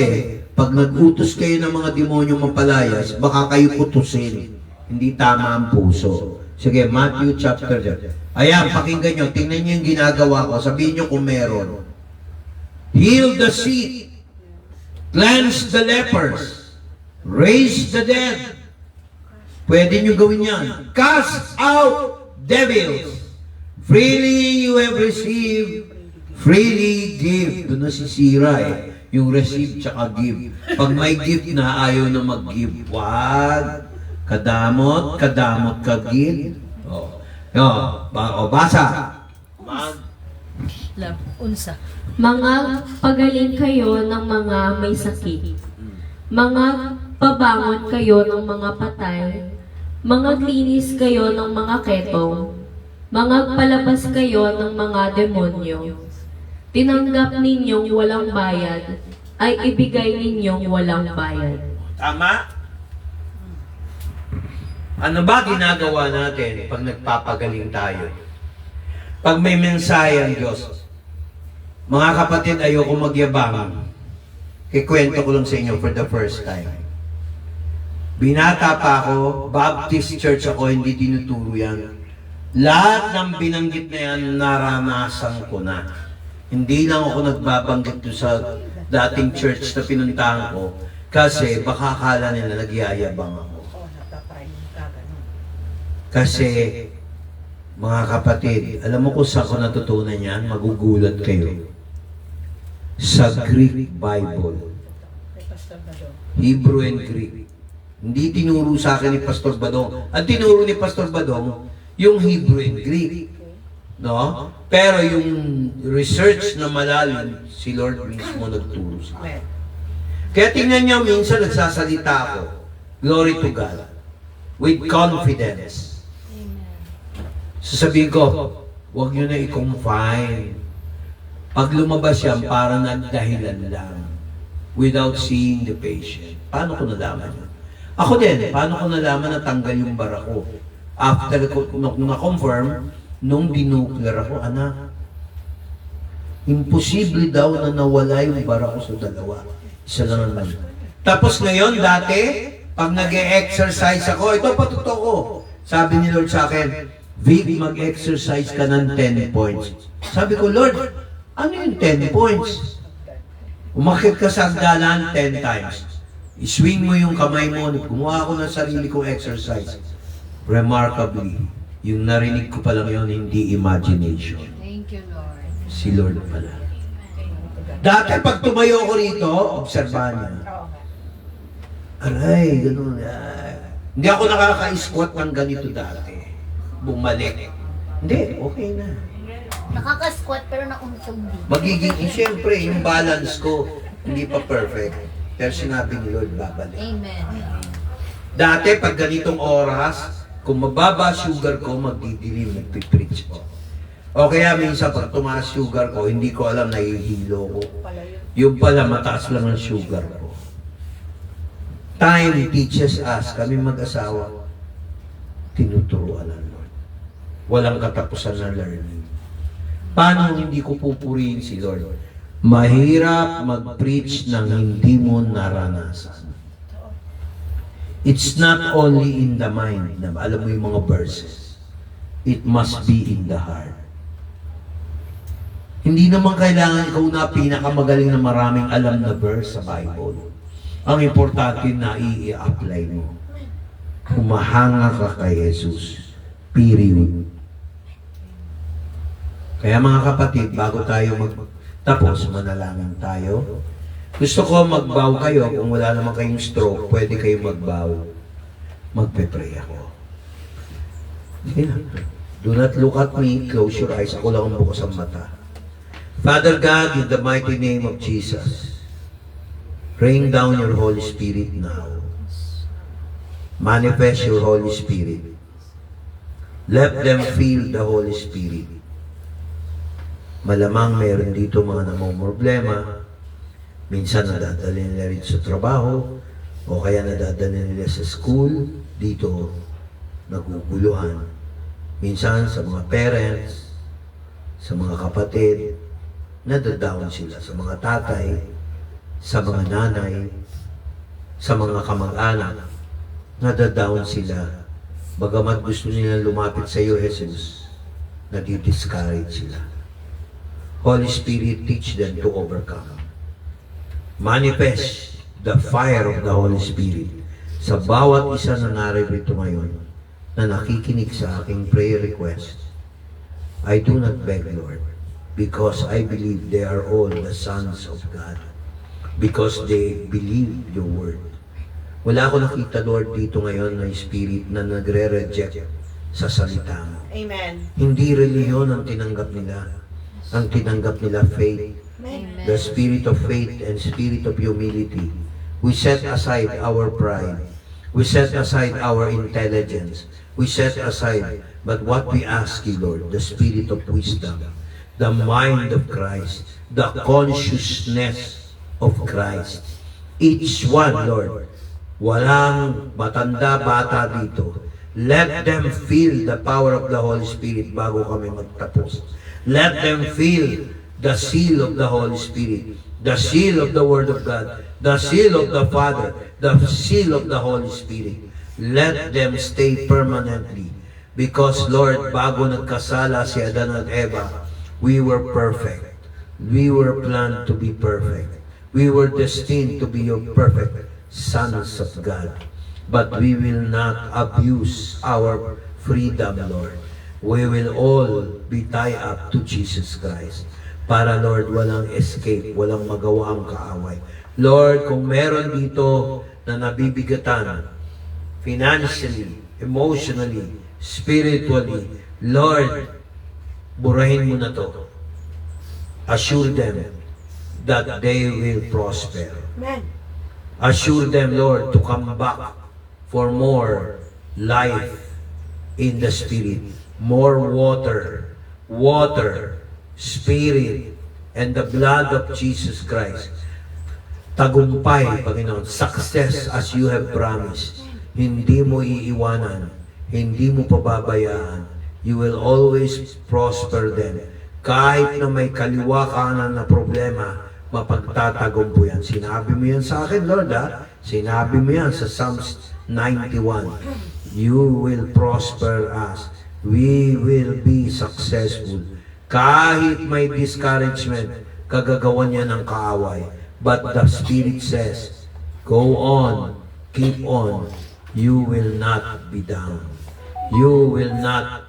pag nag-utos kayo ng mga demonyo mapalayas, baka kayo utusin. Hindi tama ang puso. Sige, Matthew chapter 10. Ayan, pakinggan nyo. Tingnan nyo yung ginagawa ko. Sabihin nyo kung meron. Heal the sick. Cleanse the lepers. Raise the dead. Pwede nyo gawin yan. Cast out devils. Freely you have received, freely give. Doon nasisira eh. Yung receive tsaka give. Pag may gift na, ayaw na mag-give. Wag. Kadamot ka give. Basa. Unsa. Mga pagaling kayo ng mga may sakit. Mga pabangon kayo ng mga patay. Mga klinis kayo ng mga ketong. Mga palabas kayo ng mga demonyo. Tinanggap ninyong walang bayad, ay ibigay ninyong walang bayad. Tama? Ano ba ginagawa natin pag nagpapagaling tayo? Pag may mensahe ang Diyos. Mga kapatid, ayoko magyabang. Kikwento ko lang sa inyo for the first time. Binata pa ako, Baptist Church ako, hindi tinuturo yan. Lahat ng binanggit na yan, naranasan ko na. Hindi lang ako nagbabanggit doon sa dating church na pinuntahan ko kasi baka akala nila nagyayabang ako. Kasi, mga kapatid, alam mo kung saan ko natutunan yan? Magugulat kayo. Sa Greek Bible. Hebrew and Greek. Hindi tinuro sa akin ni Pastor Badong. Ang tinuro ni Pastor Badong, yung Hebrew and Greek. No? Pero yung research na malalim, si Lord mismo nagturo sa akin. Kaya tingnan niyo, minsan nagsasalita ako. Glory to God. With confidence. Sasabihin ko, huwag nyo na i-confine. Pag lumabas yan, parang nagdahilan lang. Without seeing the patient. Paano ko nalaman yun? Ako din, paano ko nalaman na tanggal yung bara ko? After nung na-confirm, Nung dinuklar ako, anak, imposible daw na nawala yung bara ko sa dalawa. Isa lang naman. Tapos ngayon, dati, pag nag-e-exercise ako, ito pa totoo ko. Sabi ni Lord sa akin, Vic, mag-exercise ka ng 10 points. Sabi ko, Lord, ano yung 10 points? Umakit ka sa hagdanan 10 times. I-swing mo yung kamay mo. Gumawa ako ng sarili kong exercise. Remarkably, yung narinig ko pa lang yun, hindi imagination. Thank you, Lord. Si Lord pala. Dati pag tumayo ko rito, obserbahan niya. Aray, ganun. Hindi ako nakaka-squat ng ganito dati. Bumalik. Hindi, okay na. Nakaka-squat pero nauntog din. Magiging, siyempre, yung balance ko, hindi pa perfect. Pero sinabi ni Lord, babalik. Amen. Dati, pag ganitong oras, kung mababa sugar ko, magdidilim, nagpipreach ko. O kaya minsan, pag tumaas sugar ko, hindi ko alam, nahihilo ko. Yung pala, mataas lang ang sugar ko. Time teaches us, kami mag-asawa, tinuturuan ng Lord. Walang katapusan na learning. Paano hindi ko pupurihin si Lord? Mahirap mag-preach ng hindi mo naranasan. It's not only in the mind, na alam mo yung mga verses. It must be in the heart. Hindi naman kailangan ikaw na pinakamagaling na maraming alam na verse sa Bible. Ang importante na i-apply mo. Humahanga ka kay Jesus. Period. Kaya mga kapatid, bago tayo magtapos, manalangin tayo. Gusto ko mag-bow kayo. Kung wala naman kayong stroke, pwede kayong mag-bow. Magpe-pray ako. Do not look at me. Close your eyes. Ako lang ang bukas ang mata. Father God, in the mighty name of Jesus, rain down your Holy Spirit now. Manifest your Holy Spirit. Let them feel the Holy Spirit. Malamang meron dito mga namumroblema. Minsan nadadali nila rin sa trabaho o kaya nadadali nila sa school. Dito naguguluhan. Minsan sa mga parents, sa mga kapatid, nadadown sila. Sa mga tatay, sa mga nanay, sa mga kamag-anak, nadadown sila. Bagamat gusto nila lumapit sa iyo, Jesus, nadi-discourage sila. Holy Spirit, teach them to overcome. Manifest the fire of the Holy Spirit sa bawat isa na narito ngayon na nakikinig sa aking prayer request. I do not beg, Lord, because I believe they are all the sons of God. Because they believe your word. Wala ako nakita, Lord, dito ngayon na spirit na nagre-reject sa salita mo. Amen. Hindi reliyon ang tinanggap nila. Ang tinanggap nila faith. Amen. The spirit of faith and spirit of humility. We set aside our pride. We set aside our intelligence. We set aside, but what we ask you, Lord, the spirit of wisdom, the mind of Christ, the consciousness of Christ. Each one, Lord, walang matanda, bata dito. Let them feel the power of the Holy Spirit bago kami magtapos. Let them feel the seal of the Holy Spirit, the seal of the Word of God, the seal of the Father, the seal of the Holy Spirit. Let them stay permanently. Because, Lord, bago nagkasala si Adan at Eva, we were perfect. We were planned to be perfect. We were destined to be your perfect sons of God. But we will not abuse our freedom, Lord. We will all be tied up to Jesus Christ. Para, Lord, walang escape, walang magawa ang kaaway. Lord, kung meron dito na nabibigatan, financially, emotionally, spiritually, Lord, burahin mo na to. Assure them that they will prosper. Amen. Assure them, Lord, to come back for more life in the Spirit. More water, Spirit, and the blood of Jesus Christ. Tagumpay, Panginoon. Success as you have promised. Hindi mo iiwanan. Hindi mo pababayaan. You will always prosper them. Kahit na may kaliwa kanan na problema, mapagtatagumpay yan. Sinabi mo yan sa akin, Lord, ha? Sinabi mo yan sa Psalms 91. You will prosper us. We will be successful. Kahit may discouragement, kagagawan niya ng kaaway. But the Spirit says, go on, keep on. You will not be down. You will not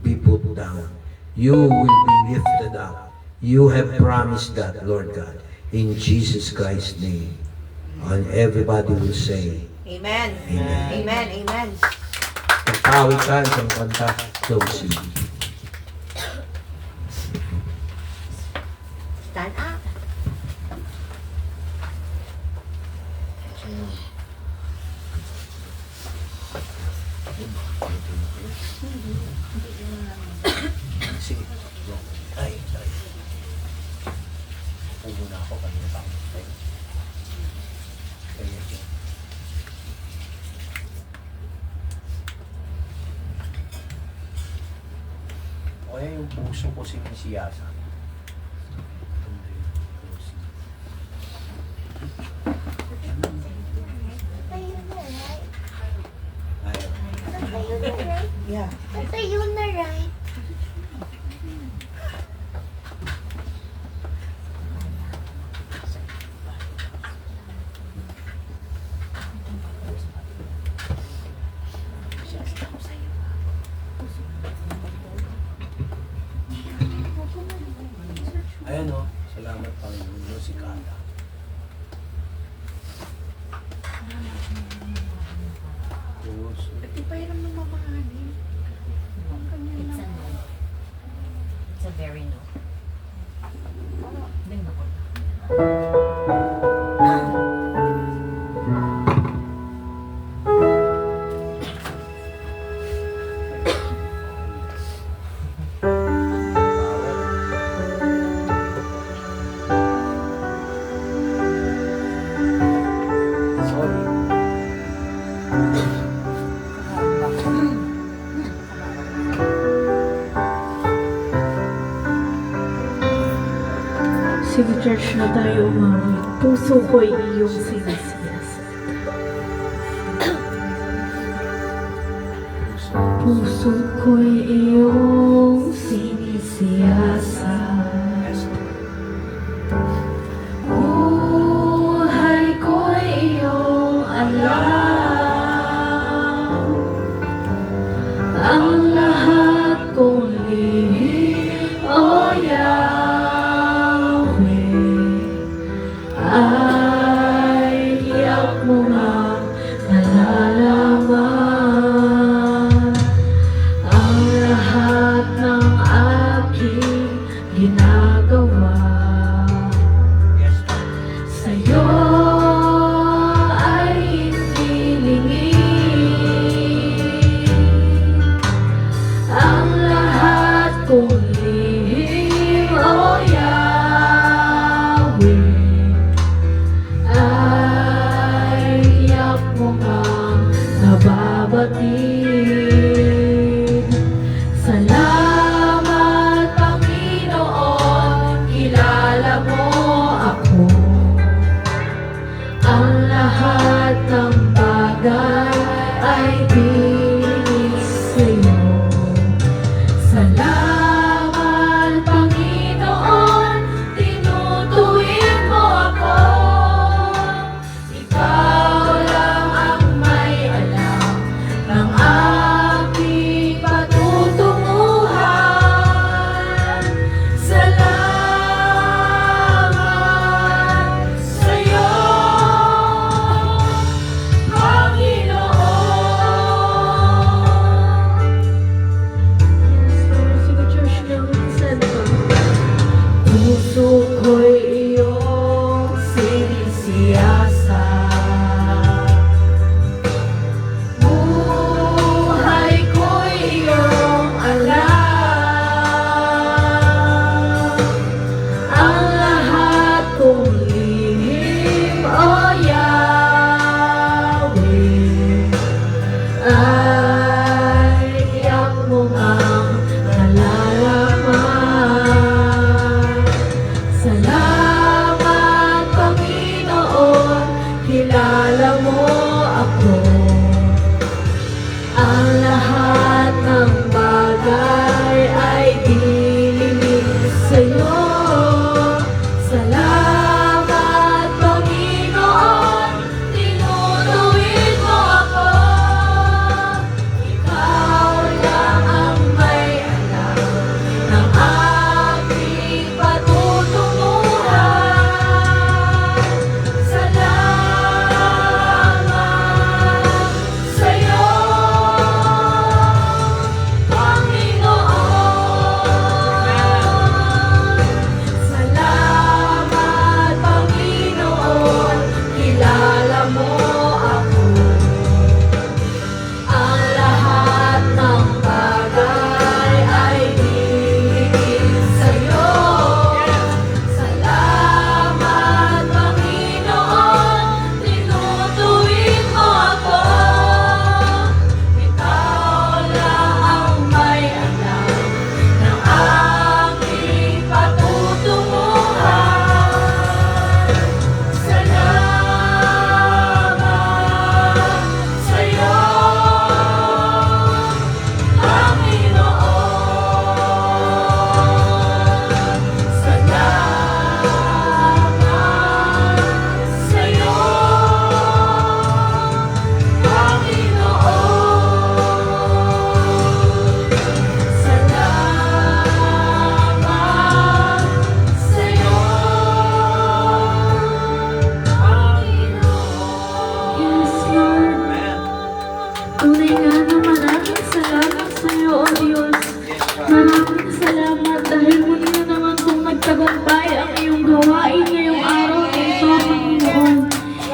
be put down. You will be lifted up. You have promised that, Lord God, in Jesus Christ's name. And everybody will say, Amen. Amen. Amen. Amen. Pagkawit ka sa kanta, closing. Stand up. Sige. Ay. Puno na ako kanina pa. O yan yung puso ko sinisiyasa. Yeah. Tayo na, right? Ayan o, salamat Panginoon, musikala. Puso. It's a no. It's a very no. Hindi na ko. Sorry. Sige, church na tayo umawit. Puso ko'y iyong sinisiyasat. Puso ko'y iyong sinisiyasat. Buhay ko'y iyong alam. Ang lahat kong lihim, o ay tiyak mo nga nalalaman ang lahat ng aking ginagawa. Sa'yo ay hindi lingid ang lahat kong lihim, o Yahweh. Ay tiyak mo ngang nababatid. Salamat, Panginoon, kilala mo ako. Ang lahat ng bagay ay binis sa'yo. Salamat, Panginoon, tinutuwid mo ako. Ikaw lang ang may alam ng aking patutunguhan. Salamat sa'yo, Panginoon. salamat dahil muli na naman kung nagtagumpay ang iyong gawain ngayong araw na ito, Panginoon.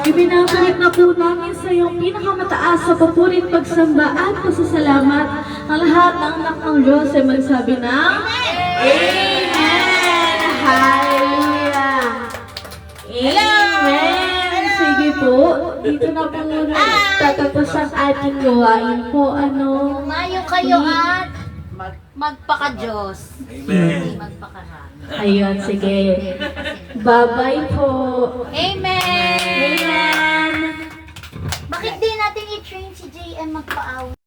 Ibinabalik na po namin sa iyong pinakamataas sa papurit pagsamba at pasasalamat ang lahat ng anak ng Diyos ay magsabi ng Amen! Hallelujah! Amen! Sige po, dito na po muna tatapos ang ating gawain po. Ano? Umayo kayo at magpaka-Diyos. Hindi magpakarami. Ayun, sige. Bye-bye po. Amen! Amen! Bakit di natin i-train si JM magpa-awit?